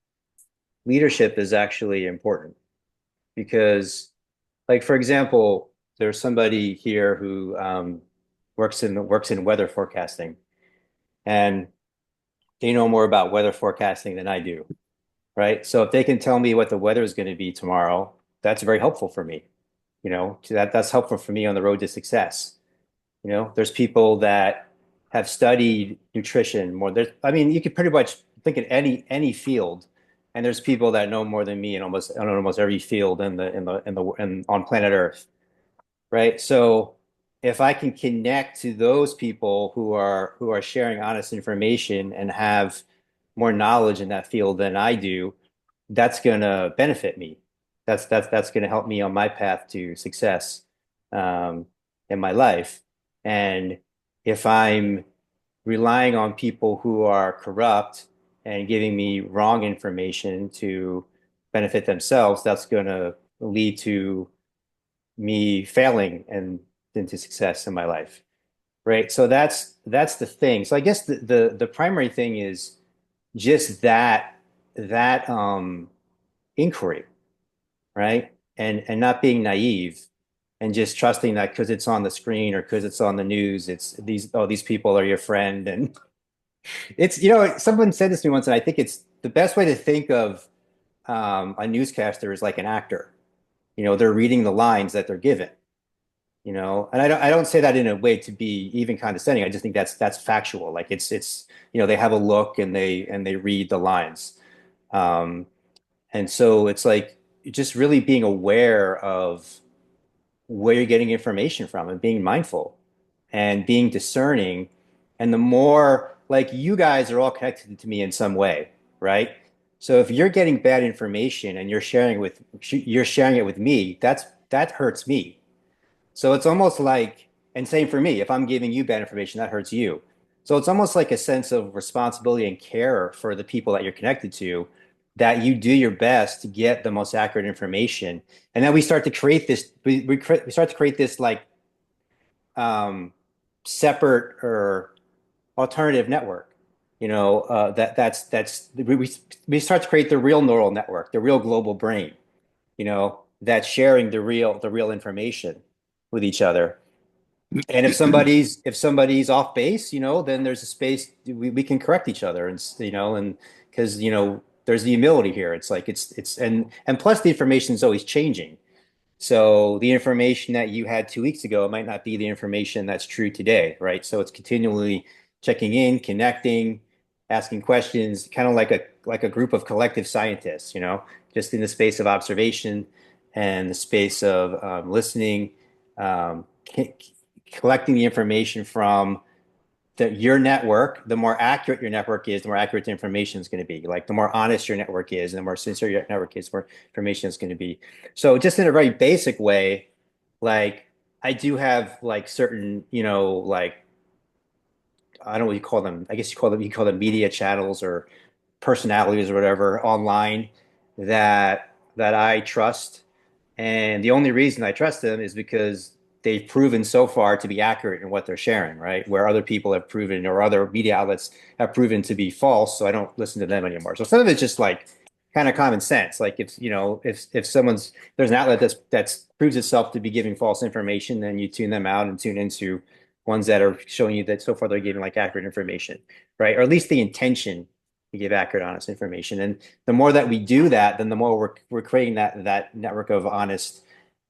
leadership is actually important because, like, for example, there's somebody here who works in weather forecasting, and they know more about weather forecasting than I do, right? So if they can tell me what the weather is going to be tomorrow, that's very helpful for me. That's helpful for me on the road to success. There's people that have studied nutrition more. I mean, you could pretty much think in any field, and there's people that know more than me in almost every field on planet Earth, right? So if I can connect to those people who are sharing honest information and have more knowledge in that field than I do, that's gonna benefit me. That's gonna help me on my path to success um, in my life. And if I'm relying on people who are corrupt and giving me wrong information to benefit themselves, that's gonna lead to me failing and into success in my life. Right. So that's the thing. So I guess the primary thing is just that inquiry, right? And not being naive and just trusting that because it's on the screen or because it's on the news, it's these people are your friend. And someone said this to me once, and I think it's the best way to think of a newscaster is like an actor. They're reading the lines that they're given. And I don't say that in a way to be even condescending. I just think that's factual. Like they have a look and they read the lines. Um, and so it's like just really being aware of where you're getting information from and being mindful and being discerning. And the more like you guys are all connected to me in some way, right? So if you're getting bad information and you're sharing it with me, that hurts me. So it's almost like, and same for me, if I'm giving you bad information, that hurts you. So it's almost like a sense of responsibility and care for the people that you're connected to, that you do your best to get the most accurate information. And then we start to create this, we start to create this like um, separate or alternative network. We start to create the real neural network, the real global brain, that's sharing the real information with each other. And if somebody's off base, then there's a space we can correct each other, and because there's the humility here. It's like and plus the information is always changing. So the information that you had 2 weeks ago might not be the information that's true today, right? So it's continually checking in, connecting, asking questions, kind of like a group of collective scientists, just in the space of observation and the space of listening, um, collecting the information from your network. The more accurate your network is, the more accurate the information is going to be. Like the more honest your network is, and the more sincere your network is, the more information is going to be. So just in a very basic way, like I do have like certain, like I don't know what you call them. I guess you call them media channels or personalities or whatever online that I trust. And the only reason I trust them is because they've proven so far to be accurate in what they're sharing, right? Where other people have proven or other media outlets have proven to be false, so I don't listen to them anymore. So some of it's just like kind of common sense. Like if there's an outlet that's proves itself to be giving false information, then you tune them out and tune into ones that are showing you that so far they're giving like accurate information, right? Or at least the intention to give accurate, honest information. And the more that we do that, then the more we're creating that network of honest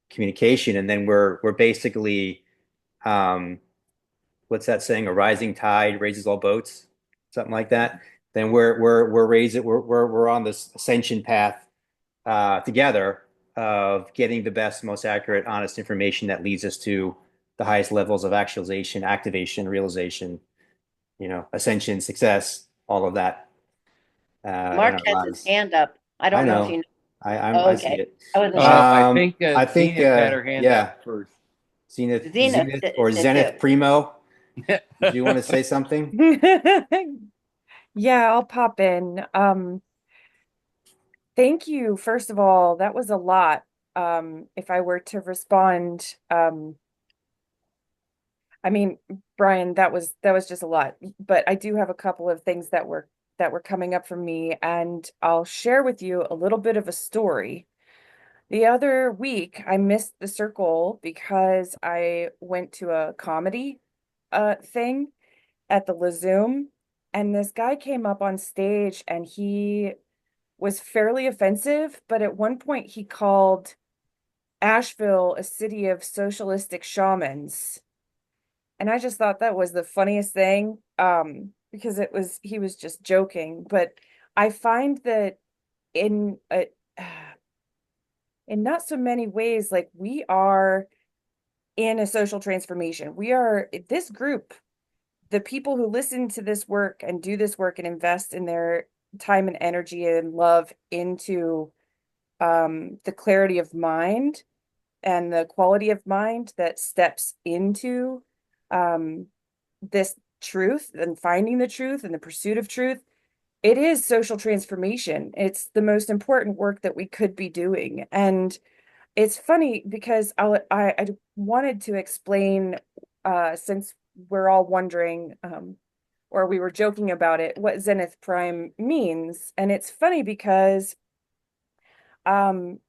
communication. And then we're basically what's that saying? A rising tide raises all boats, something like that. Then we're raising we're on this ascension path together of getting the best, most accurate, honest information that leads us to the highest levels of actualization, activation, realization, ascension, success, all of that in Mark our has his lives. hand up. I I don't know if you know. know. I Oh, see okay. it. I wasn't sure. I think I think Zenith had her hand yeah, up first. Zenith Or did too. Zenith Primo. Did you want to say something? Yeah, I'll pop in. Thank you, first of all. That was a lot. If I were to respond, I mean, Brian, that was just a lot. But I do have a couple of things that were coming up for me, and I'll share with you a little bit of a story. The other week, I missed the circle because I went to a comedy thing at the Lazoom, and this guy came up on stage and he was fairly offensive, but at one point he called Asheville a city of socialistic shamans. And I just thought that was the funniest thing, because he was just joking. But I find that in a, in not so many ways, like we are in a social transformation. We are this group, the people who listen to this work and do this work and invest in their time and energy and love into the clarity of mind and the quality of mind that steps into um, this truth and finding the truth and the pursuit of truth. It is social transformation. It's the most important work that we could be doing. And it's funny because I wanted to explain, since we're all wondering, or we were joking about it, what Zenith Prime means. And it's funny because um,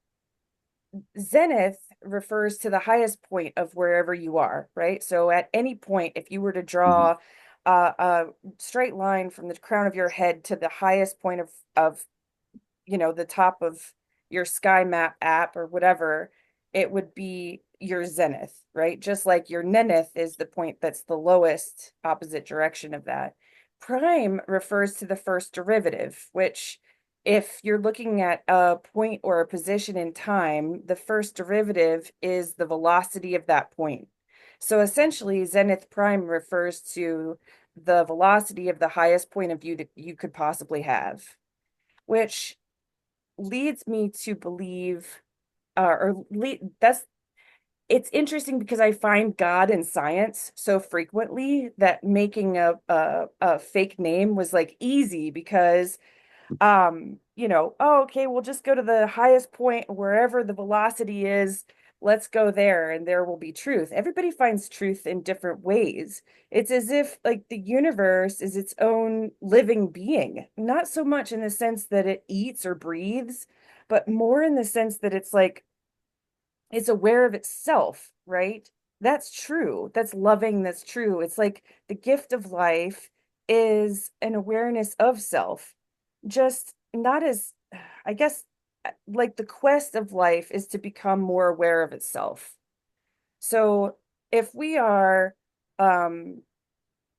Zenith refers to the highest point of wherever you are, right? So at any point, if you were to Mhm. draw a straight line from the crown of your head to the highest point of the top of your sky map app or whatever, it would be your zenith, right? Just like your nenith is the point that's the lowest opposite direction of that. Prime refers to the first derivative, which if you're looking at a point or a position in time, the first derivative is the velocity of that point. So essentially, zenith prime refers to the velocity of the highest point of view that you could possibly have, which leads me to believe, that's it's interesting because I find God in science so frequently that making a fake name was like easy because oh, okay, we'll just go to the highest point wherever the velocity is. Let's go there and there will be truth. Everybody finds truth in different ways. It's as if like the universe is its own living being, not so much in the sense that it eats or breathes, but more in the sense that it's like it's aware of itself, right? That's true. That's loving. That's true. It's like the gift of life is an awareness of self, just not as, I guess, like the quest of life is to become more aware of itself. So if we are um,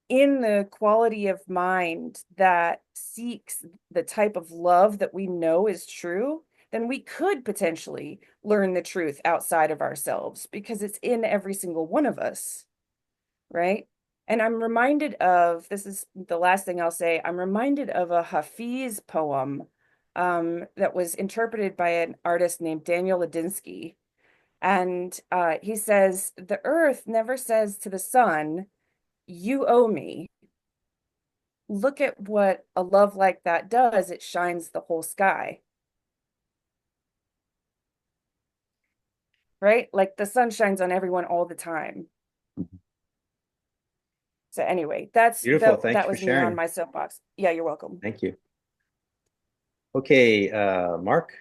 in the quality of mind that seeks the type of love that we know is true, then we could potentially learn the truth outside of ourselves because it's in every single one of us, right? And I'm reminded of, this is the last thing I'll say, I'm reminded of a Hafiz poem that was interpreted by an artist named Daniel Ladinsky. And he says, the earth never says to the sun, you owe me. Look at what a love like that does. It shines the whole sky, right? Like the sun shines on everyone all the time. So anyway, Beautiful. Thank you that for was me on sharing. my soapbox. Yeah, you're welcome. Thank you. Okay, Mark.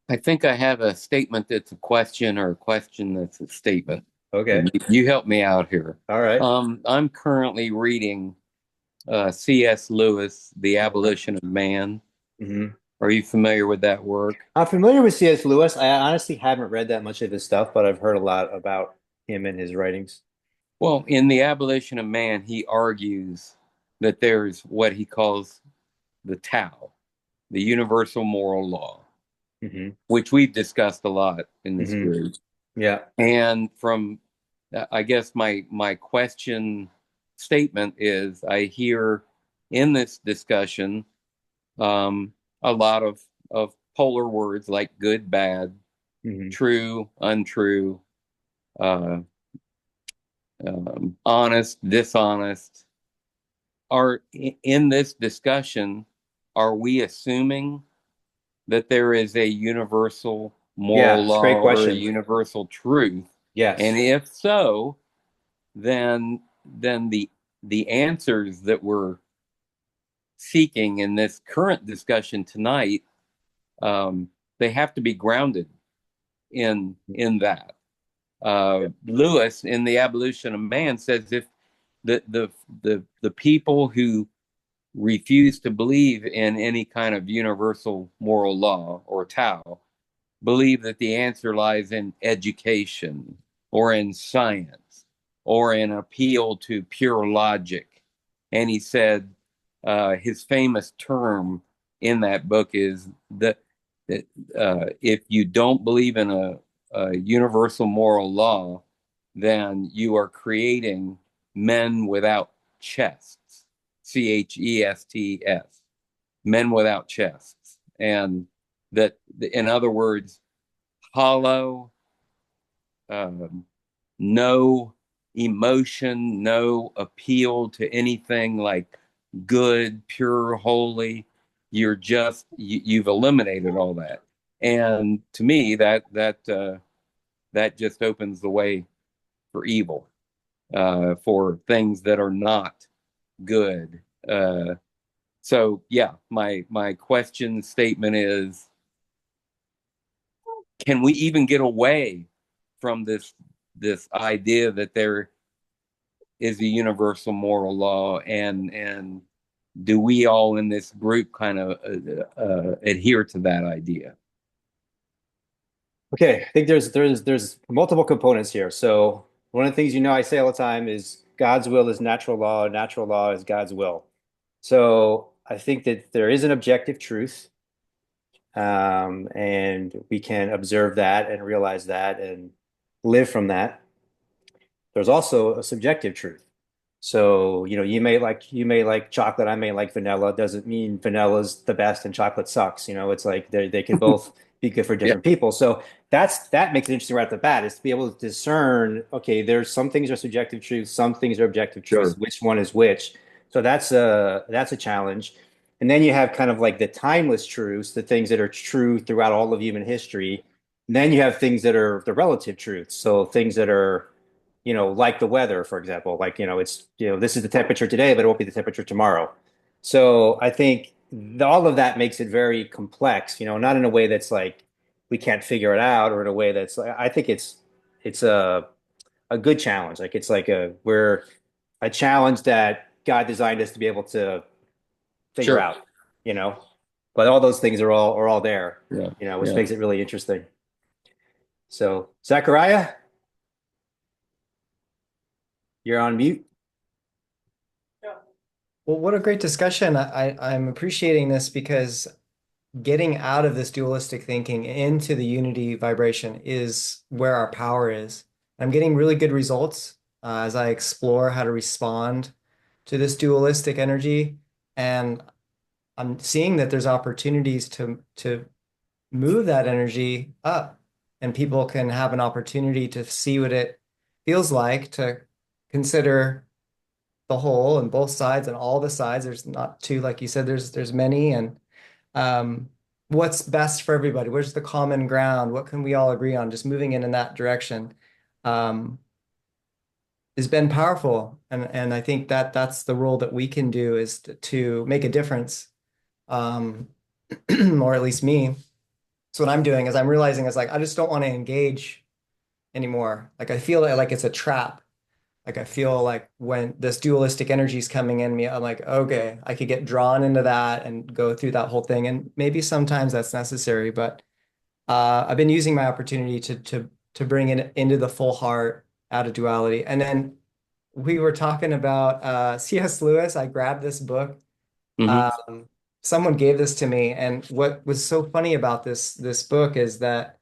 I think I have a statement that's a question or a question that's a statement. Okay. You help me out here. All right. I'm currently reading C.S. Lewis, The Abolition of Man. Hmm. Are you familiar with that work? I'm familiar with C.S. Lewis. I honestly haven't read that much of his stuff, but I've heard a lot about him and his writings. Well, in The Abolition of Man, he argues that there's what he calls the Tao, the universal moral law, Hmm. which we've discussed a lot in this Hmm. group. Yeah. And from, I guess my question statement is, I hear in this discussion a lot of polar words like good, bad, Hmm. true, untrue, uh, honest, dishonest. Are in this discussion, are we assuming that there is a universal Yeah, moral it's a law great or a question. universal truth? And Yes. if so, then the answers that we're seeking in this current discussion tonight, um, they have to be grounded in that. Lewis in The Abolition of Man says if the people who refuse to believe in any kind of universal moral law or Tao believe that the answer lies in education or in science or in appeal to pure logic. And he said his famous term in that book is that if you don't believe in a universal moral law, then you are creating men without chests, CHESTS, men without chests. And that, in other words, hollow, um, no emotion, no appeal to anything like good, pure, holy. You've eliminated all that, and to me, that just opens the way for evil, for things that are not good. So yeah, my question statement is, can we even get away from this idea that there is a universal moral law, and do we all in this group kind of adhere to that idea? Okay, I think there's multiple components here. So one of the things I say all the time is God's will is natural law is God's will. So I think that there is an objective truth, and we can observe that and realize that and live from that. There's also a subjective truth. So, you may like chocolate, I may like vanilla. Doesn't mean vanilla's the best and chocolate sucks. It's like they can both be good for Yeah, different people. So that makes it interesting right off the bat, is to be able to discern, okay, there's some things are subjective truths, some things are objective truths, sure, which one is which. So that's a challenge. And then you have kind of like the timeless truths, the things that are true throughout all of human history. And then you have things that are the relative truths. So things that are like the weather, for example, like, this is the temperature today, but it won't be the temperature tomorrow. So I think all of that makes it very complex, not in a way that's like we can't figure it out, or in a way that's like, I think it's a good challenge. Like it's like we're a challenge that God designed us to be able to figure sure, out, you know. But all those things are all there, yeah, which yeah. makes it really interesting. So, Zachariah, you're on mute. Well, what a great discussion. I'm appreciating this because getting out of this dualistic thinking into the unity vibration is where our power is. I'm getting really good results as I explore how to respond to this dualistic energy, and I'm seeing that there's opportunities to move that energy up, and people can have an opportunity to see what it feels like to consider the whole and both sides and all the sides. There's not two, like you said, there's many, and um, what's best for everybody? Where's the common ground? What can we all agree on? Just moving in that direction um, has been powerful, and I think that that's the role that we can do, is to make a difference, um, or at least me. So what I'm doing is I'm realizing is like I just don't want to engage anymore. Like I feel like it's a trap. Like I feel like when this dualistic energy is coming in me, I'm like, okay, I could get drawn into that and go through that whole thing. And maybe sometimes that's necessary, but I've been using my opportunity to bring it into the full heart out of duality. And then we were talking about C.S. Lewis. I grabbed this book. Hmm. Someone gave this to me, and what was so funny about this book is that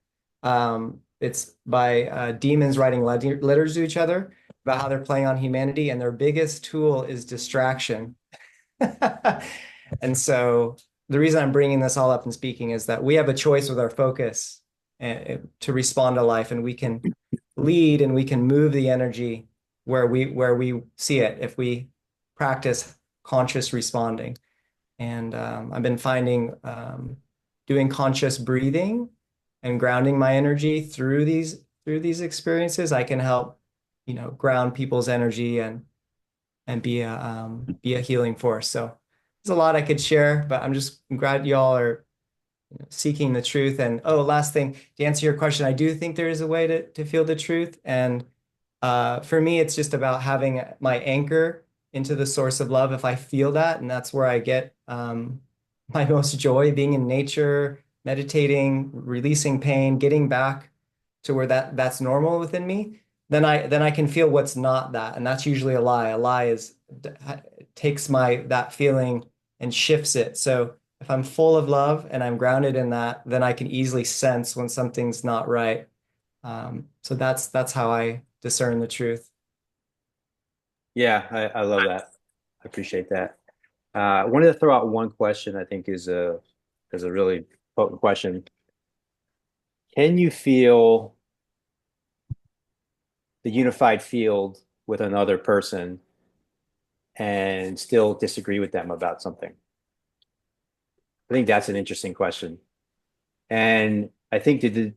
it's by demons writing letters to each other about how they're playing on humanity, and their biggest tool is distraction. And so the reason I'm bringing this all up and speaking is that we have a choice with our focus to respond to life, and we can lead and we can move the energy where we see it if we practice conscious responding. And I've been finding doing conscious breathing and grounding my energy through these through these experiences, I can help, ground people's energy and be a healing force. So there's a lot I could share, but I'm glad y'all are seeking the truth. And oh, last thing, to answer your question, I do think there is a way to feel the truth. And for me, it's just about having my anchor into the source of love. If I feel that, and that's where I get my most joy, being in nature, meditating, releasing pain, getting back to where that's normal within me, then I can feel what's not that, and that's usually a lie. A lie is takes my that feeling and shifts it. So if I'm full of love and I'm grounded in that, then I can easily sense when something's not right. So that's how I discern the truth. Yeah, I love that. I appreciate that. I wanted to throw out one question I think is a really potent question. Can you feel the unified field with another person and still disagree with them about something? I think that's an interesting question. And I think if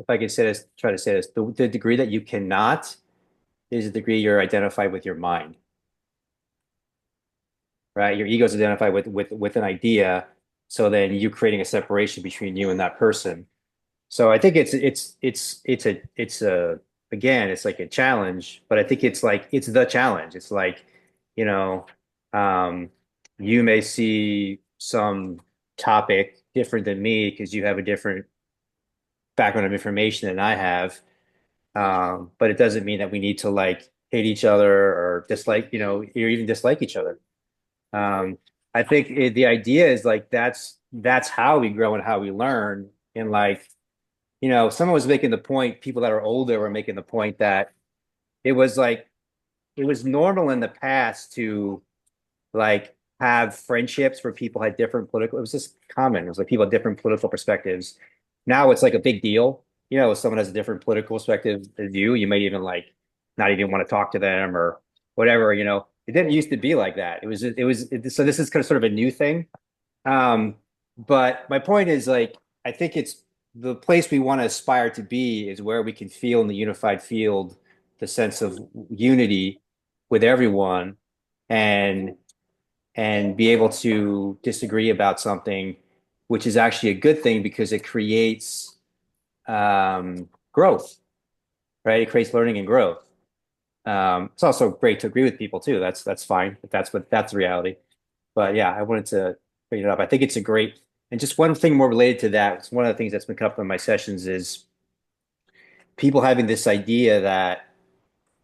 I could say this, try to say this, the degree that you cannot is the degree you're identified with your mind, right? Your ego's identified with an idea, so then you're creating a separation between you and that person. So I think it's a again, it's like a challenge, but I think it's the challenge. It's like, you know, um, you may see some topic different than me because you have a different background of information than I have. But it doesn't mean that we need to like hate each other or dislike, or even dislike each other. I think the idea is like that's how we grow and how we learn. And like, someone was making the point, people that are older were making the point that it was like it was normal in the past to like have friendships where people had different political, it was just common. It was like people had different political perspectives. Now it's like a big deal. If someone has a different political perspective than you might even like not even want to talk to them or whatever. It didn't used to be like that. So this is kind of sort of a new thing. But my point is like, I think it's the place we want to aspire to be is where we can feel in the unified field the sense of unity with everyone and be able to disagree about something, which is actually a good thing because it creates growth, right? It creates learning and growth. It's also great to agree with people too. That's fine if that's the reality. But yeah, I wanted to bring it up. I think it's a great, and just one thing more related to that. It's one of the things that's been coming up in my sessions is people having this idea that,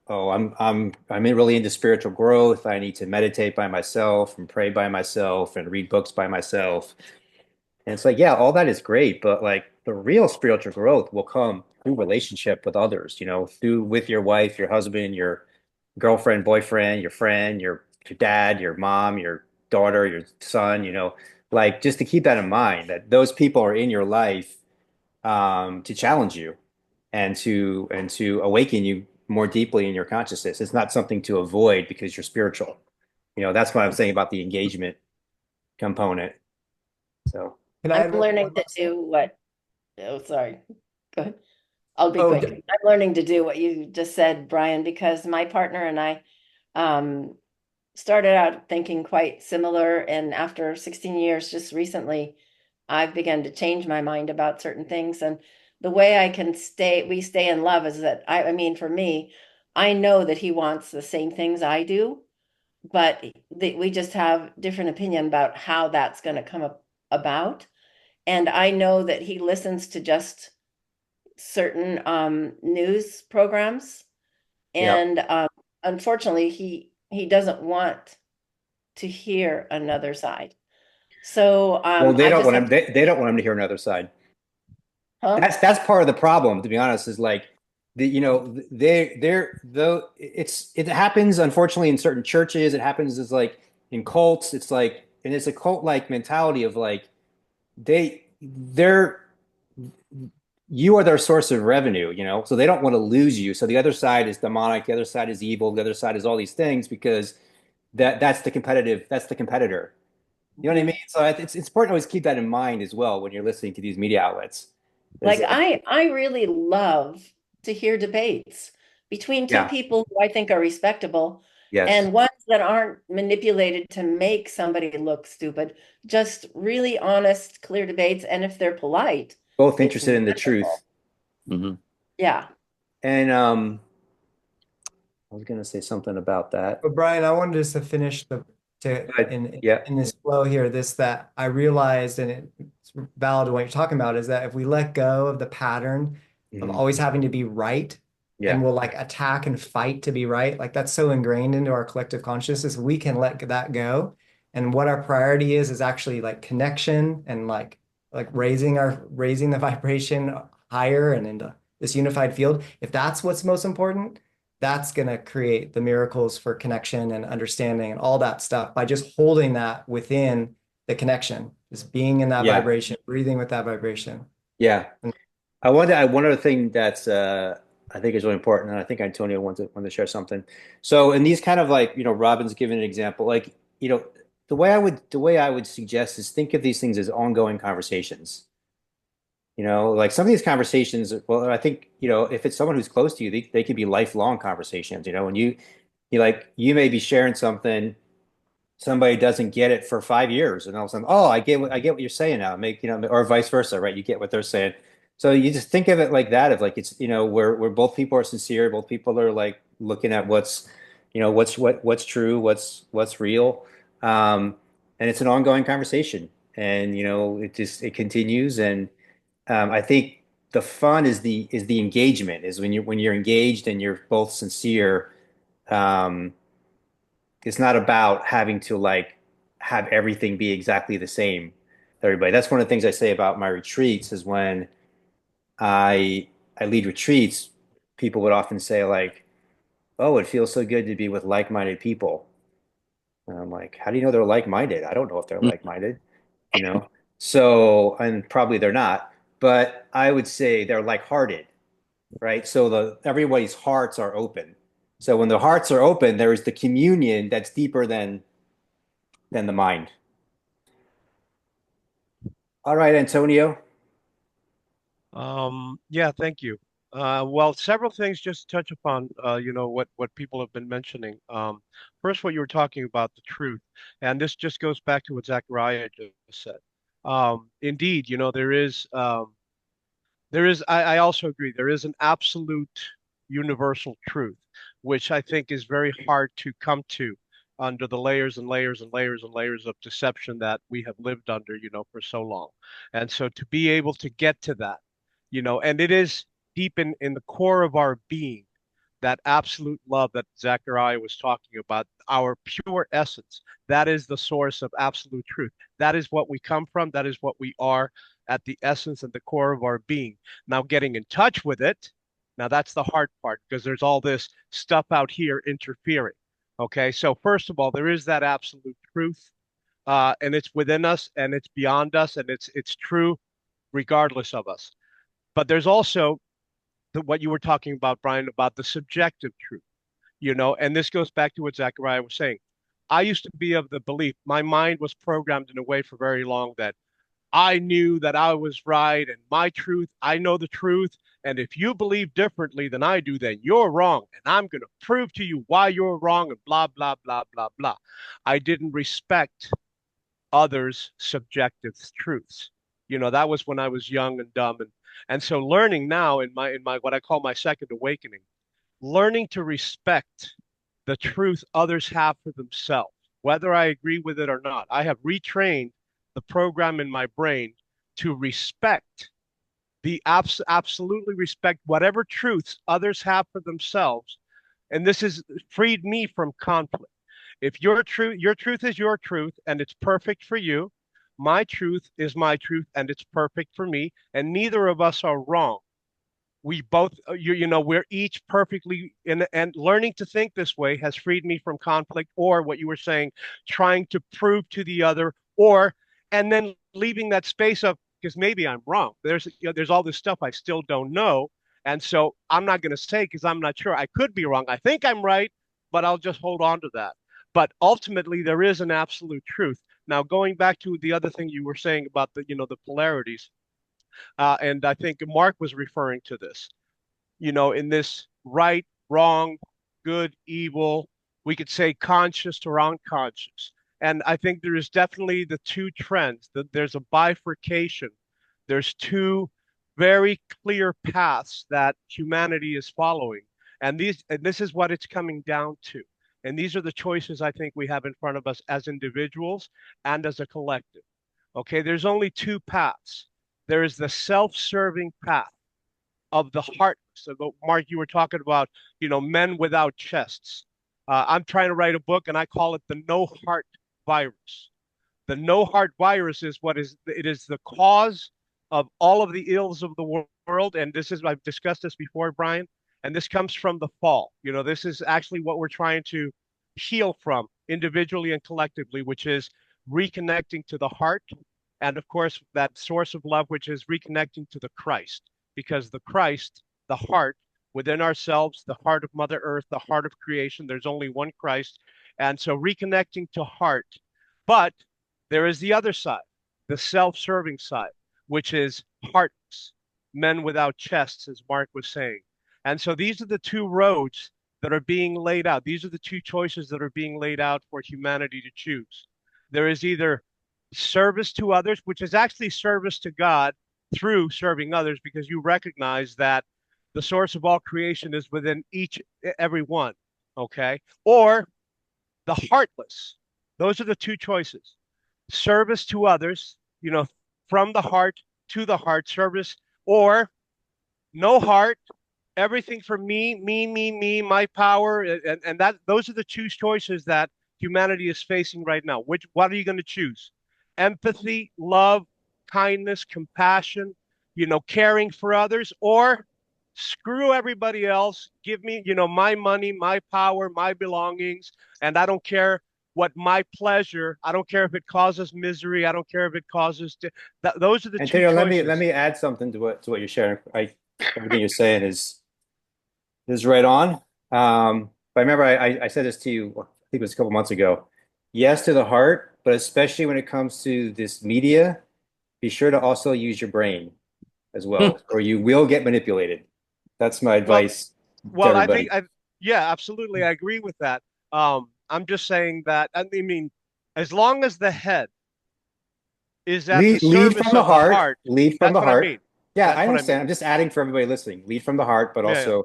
oh, I'm really into spiritual growth. I need to meditate by myself and pray by myself and read books by myself. And it's like, yeah, all that is great, but like the real spiritual growth will come through relationship with others, through with your wife, your husband, your girlfriend, boyfriend, your friend, your dad, your mom, your daughter, your son, like just to keep that in mind that those people are in your life to challenge you and to awaken you more deeply in your consciousness. It's not something to avoid because you're spiritual. That's what I'm saying about the engagement component. So Can I I'm add one learning to last thing? do what, oh, sorry. Go ahead. I'll be Oh, quick. I'm learning to do what you just said, Brian, because my partner and I um, started out thinking quite similar. And after 16 years, just recently, I've begun to change my mind about certain things. And the way we stay in love is that I mean, for me, I know that he wants the same things I do, but we just have different opinion about how that's going to about. And I know that he listens to just certain news programs, yeah. and unfortunately, he doesn't want to hear another side. So Well, they I don't just want have him. to, They don't want him to hear another side. huh? That's part of the problem, to be honest, is like they're though it happens unfortunately in certain churches. It happens as like in cults. It's like and it's a cult like mentality of like they're you are their source of revenue, so they don't want to lose you. So the other side is demonic, the other side is evil, the other side is all these things because that's the competitor. You know what I Mhm. mean? So it's important to always keep that in mind as well when you're listening to these media outlets. Is Like I really love to hear debates between two yeah, people who I think are respectable yes, and ones that aren't manipulated to make somebody look stupid. Just really honest, clear debates. And if they're polite, both it's interested in the truth. wonderful. Hmm. Yeah. And I was gonna say something about that. But Brian, I wanted us to finish But yeah, in this flow here, this that I realized, and it's valid what you're talking about, is that if we let go of the pattern of mhm, always having to be right, and yeah, we'll like attack and fight to be right, like that's so ingrained into our collective consciousness, we can let that go. And what our priority is actually like connection and like raising the vibration higher and into this unified field. If that's what's most important, that's going to create the miracles for connection and understanding and all that stuff by just holding that within the connection, just being in that yeah, vibration, breathing with that vibration. yeah. And One other thing that's I think is really important, and I think Antonio wants to share something. So in these kind of like, Robin's given an example, like, the way I would suggest is think of these things as ongoing conversations. Like some of these conversations, well, I think, if it's someone who's close to you, they could be lifelong conversations, and you may be sharing something, somebody doesn't get it for 5 years, and all of a sudden, oh, I get what you're saying now. Or vice versa, right? You get what they're saying. So you just think of it like that, of like it's, where both people are sincere, both people are like looking at what's true, what's real. And it's an ongoing conversation. And it continues. And I think the fun is the engagement, is when you're engaged and you're both sincere. Um, it's not about having to like have everything be exactly the same with everybody. That's one of the things I say about my retreats is when I lead retreats, people would often say like, "Oh, it feels so good to be with like-minded people." And I'm like, "How do you know they're like-minded? I don't know if they're like-minded, you know?" So, and probably they're not, but I would say they're like-hearted, right? So everybody's hearts are open. So when the hearts are open, there is the communion that's deeper than the mind. All right, Antonio. Yeah, thank you. Well, several things just to touch upon, what people have been mentioning. First, what you were talking about, the truth, and this just goes back to what Zachariah just said. Indeed, I also agree, there is an absolute universal truth, which I think is very hard to come to under the layers and layers and layers and layers of deception that we have lived under, for so long. And so to be able to get to that, and it is deep in the core of our being, that absolute love that Zechariah was talking about, our pure essence, that is the source of absolute truth. That is what we come from. That is what we are at the essence and the core of our being. Now, getting in touch with it, now that's the hard part because there's all this stuff out here interfering. Okay, so first of all, there is that absolute truth, and it's within us, and it's beyond us, and it's true regardless of us. But there's also what you were talking about, Brian, about the subjective truth, and this goes back to what Zachariah was saying. I used to be of the belief, my mind was programmed in a way for very long that I knew that I was right and my truth, I know the truth. And if you believe differently than I do, then you're wrong. And I'm going to prove to you why you're wrong and blah, blah, blah, blah, blah. I didn't respect others' subjective truths. That was when I was young and dumb. And so learning now in my what I call my second awakening, learning to respect the truth others have for themselves, whether I agree with it or not. I have retrained the program in my brain to respect absolutely respect whatever truths others have for themselves. And this has freed me from conflict. If your truth is your truth and it's perfect for you, my truth is my truth and it's perfect for me, and neither of us are wrong. We both, we're each perfectly in, and learning to think this way has freed me from conflict, or what you were saying, trying to prove to the other, and then leaving that space of, because maybe I'm wrong. There's all this stuff I still don't know. And so I'm not going to say because I'm not sure. I could be wrong. I think I'm right, but I'll just hold on to that. But ultimately, there is an absolute truth. Now, going back to the other thing you were saying about the polarities, And I think Mark was referring to this, in this right, wrong, good, evil, we could say conscious or unconscious. And I think there is definitely the two trends, that there's a bifurcation. There's two very clear paths that humanity is following. And this is what it's coming down to. And these are the choices I think we have in front of us as individuals and as a collective. Okay, there's only two paths. There is the self-serving path of the heart. So, Mark, you were talking about, men without chests. I'm trying to write a book, and I call it the no heart virus. The no heart virus is it is the cause of all of the ills of the world. And I've discussed this before, Brian, and this comes from the fall. This is actually what we're trying to heal from individually and collectively, which is reconnecting to the heart. And of course, that source of love, which is reconnecting to the Christ, because the Christ, the heart within ourselves, the heart of Mother Earth, the heart of creation, there's only one Christ. And so reconnecting to heart. But there is the other side, the self-serving side, which is heartless, men without chests, as Mark was saying. And so these are the two roads that are being laid out. These are the two choices that are being laid out for humanity to choose. There is either service to others, which is actually service to God through serving others, because you recognize that the source of all creation is within every one. Okay. Or the heartless. Those are the two choices. Service to others, from the heart to the heart service, or no heart, everything for me, my power. And those are the two choices that humanity is facing right now. What are you going to choose? Empathy, love, kindness, compassion, caring for others, or screw everybody else, give me, my money, my power, my belongings, and I don't care what my pleasure, I don't care if it causes misery, I don't care if it causes those are the two Antonio, let choices. me add something to what you're sharing. Everything you're saying is right on. But I remember I said this to you, I think it was a couple months ago. Yes to the heart, but especially when it comes to this media, be sure to also use your brain as well, or you will get manipulated. That's my Well, advice to well, everybody. yeah, absolutely, I agree with that. I'm just saying that, I mean, as long as the head is at the Lead service from the of the heart. heart, Lead from that's the what I heart. mean. Yeah, I That's what I understand. mean. I'm just adding for everybody listening. Lead from the heart, but Yeah, yeah. also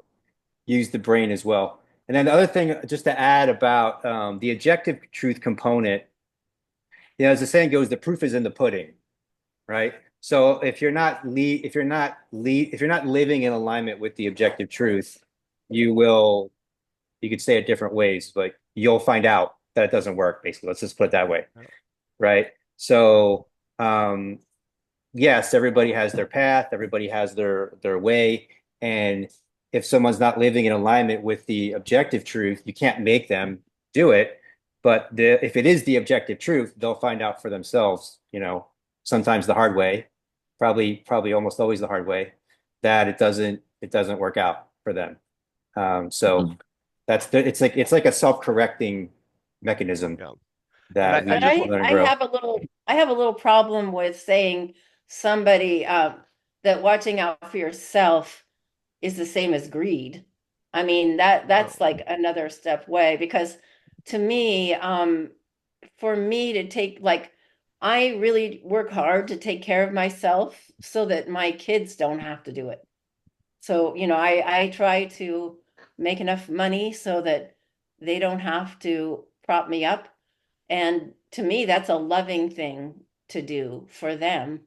use the brain as well. And then the other thing, just to add about the objective truth component, as the saying goes, the proof is in the pudding, right? So if you're not living in alignment with the objective truth, you will you could say it different ways, but you'll find out that it doesn't work, basically. Let's just put it that way, right? So yes, everybody has their path, everybody has their way, and if someone's not living in alignment with the objective truth, you can't make them do it. But if it is the objective truth, they'll find out for themselves, sometimes the hard way, probably almost always the hard way, that it doesn't work out for them. So Mhm. it's like a self-correcting mechanism Yeah. And that I But we just I, learn and I grow. have a little problem with saying somebody that watching out for yourself is the same as greed. I mean, that's no. like another step way because to me, for me to take like I really work hard to take care of myself so that my kids don't have to do it. So, I try to make enough money so that they don't have to prop me up. And to me, that's a loving thing to do for them.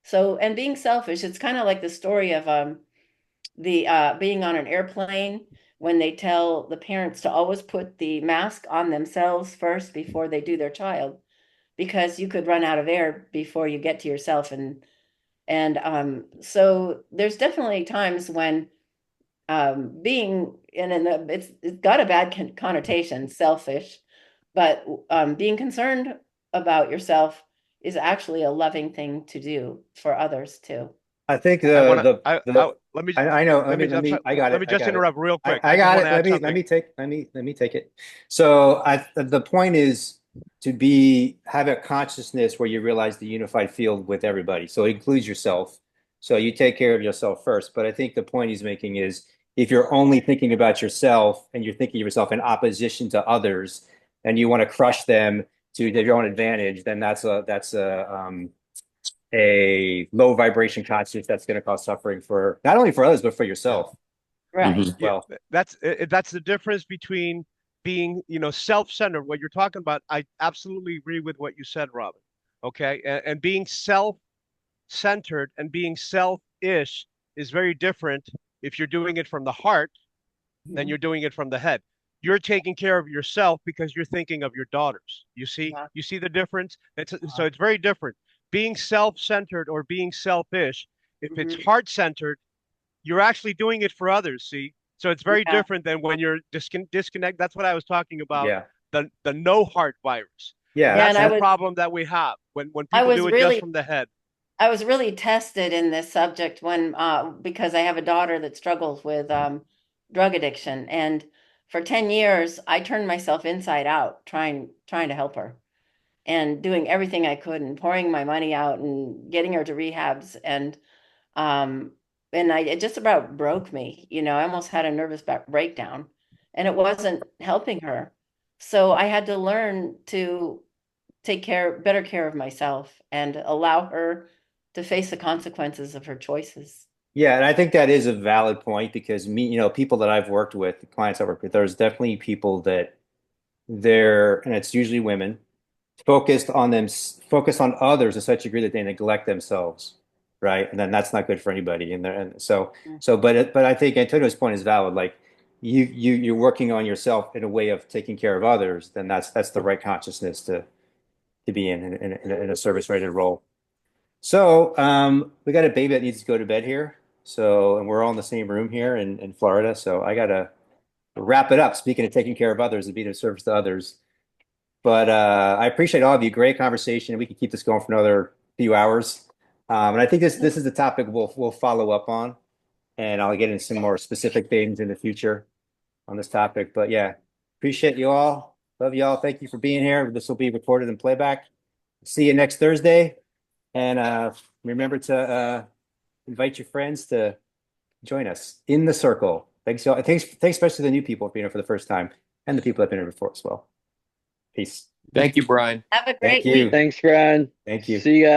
So, and being selfish, it's kind of like the story of the being on an airplane when they tell the parents to always put the mask on themselves first before they do their child, because you could run out of air before you get to yourself. And so there's definitely times when being in it's got a bad connotation, selfish, but being concerned about yourself is actually a loving thing to do for others too. I think I want to the let me I know. I'm sorry, I got let it. me I just got it. interrupt real quick. I I just got want to it. add Let something. me let me take it. So the point is to have a consciousness where you realize the unified field with everybody. So it includes yourself. So you take care of yourself first. But I think the point he's making is if you're only thinking about yourself and you're thinking of yourself in opposition to others and you want to crush them to your own advantage, then a low vibration consciousness that's going to cause suffering for not only for others, but for yourself. Right. Mhm. Well, That's the difference between being, self-centered. What you're talking about, I absolutely agree with what you said, Robin. Okay, and being self-centered and being selfish is very different if you're doing it from the heart than you're doing it from the head. You're taking care of yourself because you're thinking of your daughters. Yeah. You see the difference? So it's very different. Being self-centered or being selfish, if it's Mhm. heart-centered, you're actually doing it for others. See, so it's very Yeah. different than when you're disconnect. That's what I was talking about. yeah. The no heart virus. Yeah. Yeah, That's and the problem that we have when I people do was it just really from the head. I was really tested in this subject when because I have a daughter that struggles with drug addiction, and for 10 years I turned myself inside out trying to help her and doing everything I could and pouring my money out and getting her to rehabs um it just about broke me. I almost had a nervous breakdown, and it wasn't helping her. So I had to learn to better care of myself and allow her to face the consequences of her choices. Yeah, and I think that is a valid point because people that I've worked with, the clients I work with, there's definitely people that and it's usually women, focused on others to such a degree that they neglect themselves, right? And then that's not good for anybody. But I think Antonio's point is valid. Like you're working on yourself in a way of taking care of others, then that's the right consciousness to be in a service-rated role. So we got a baby that needs to go to bed here. So, and we're all in the same room here in Florida. So I gotta wrap it up. Speaking of taking care of others and being of service to others. But I appreciate all of you. Great conversation. We can keep this going for another few hours. And I think this is the topic we'll follow up on, and I'll get into some more specific things in the future on this topic. But yeah, appreciate you all. Love you all. Thank you for being here. This will be recorded and playback. See you next Thursday. And remember to invite your friends to join us in the circle. Thanks, y'all. Thanks especially to the new people for being here for the first time and the people that have been here before as well. Peace. Thank you, Brian. Have a Thank great you. week. Thanks, Brian. Thank you. See you guys.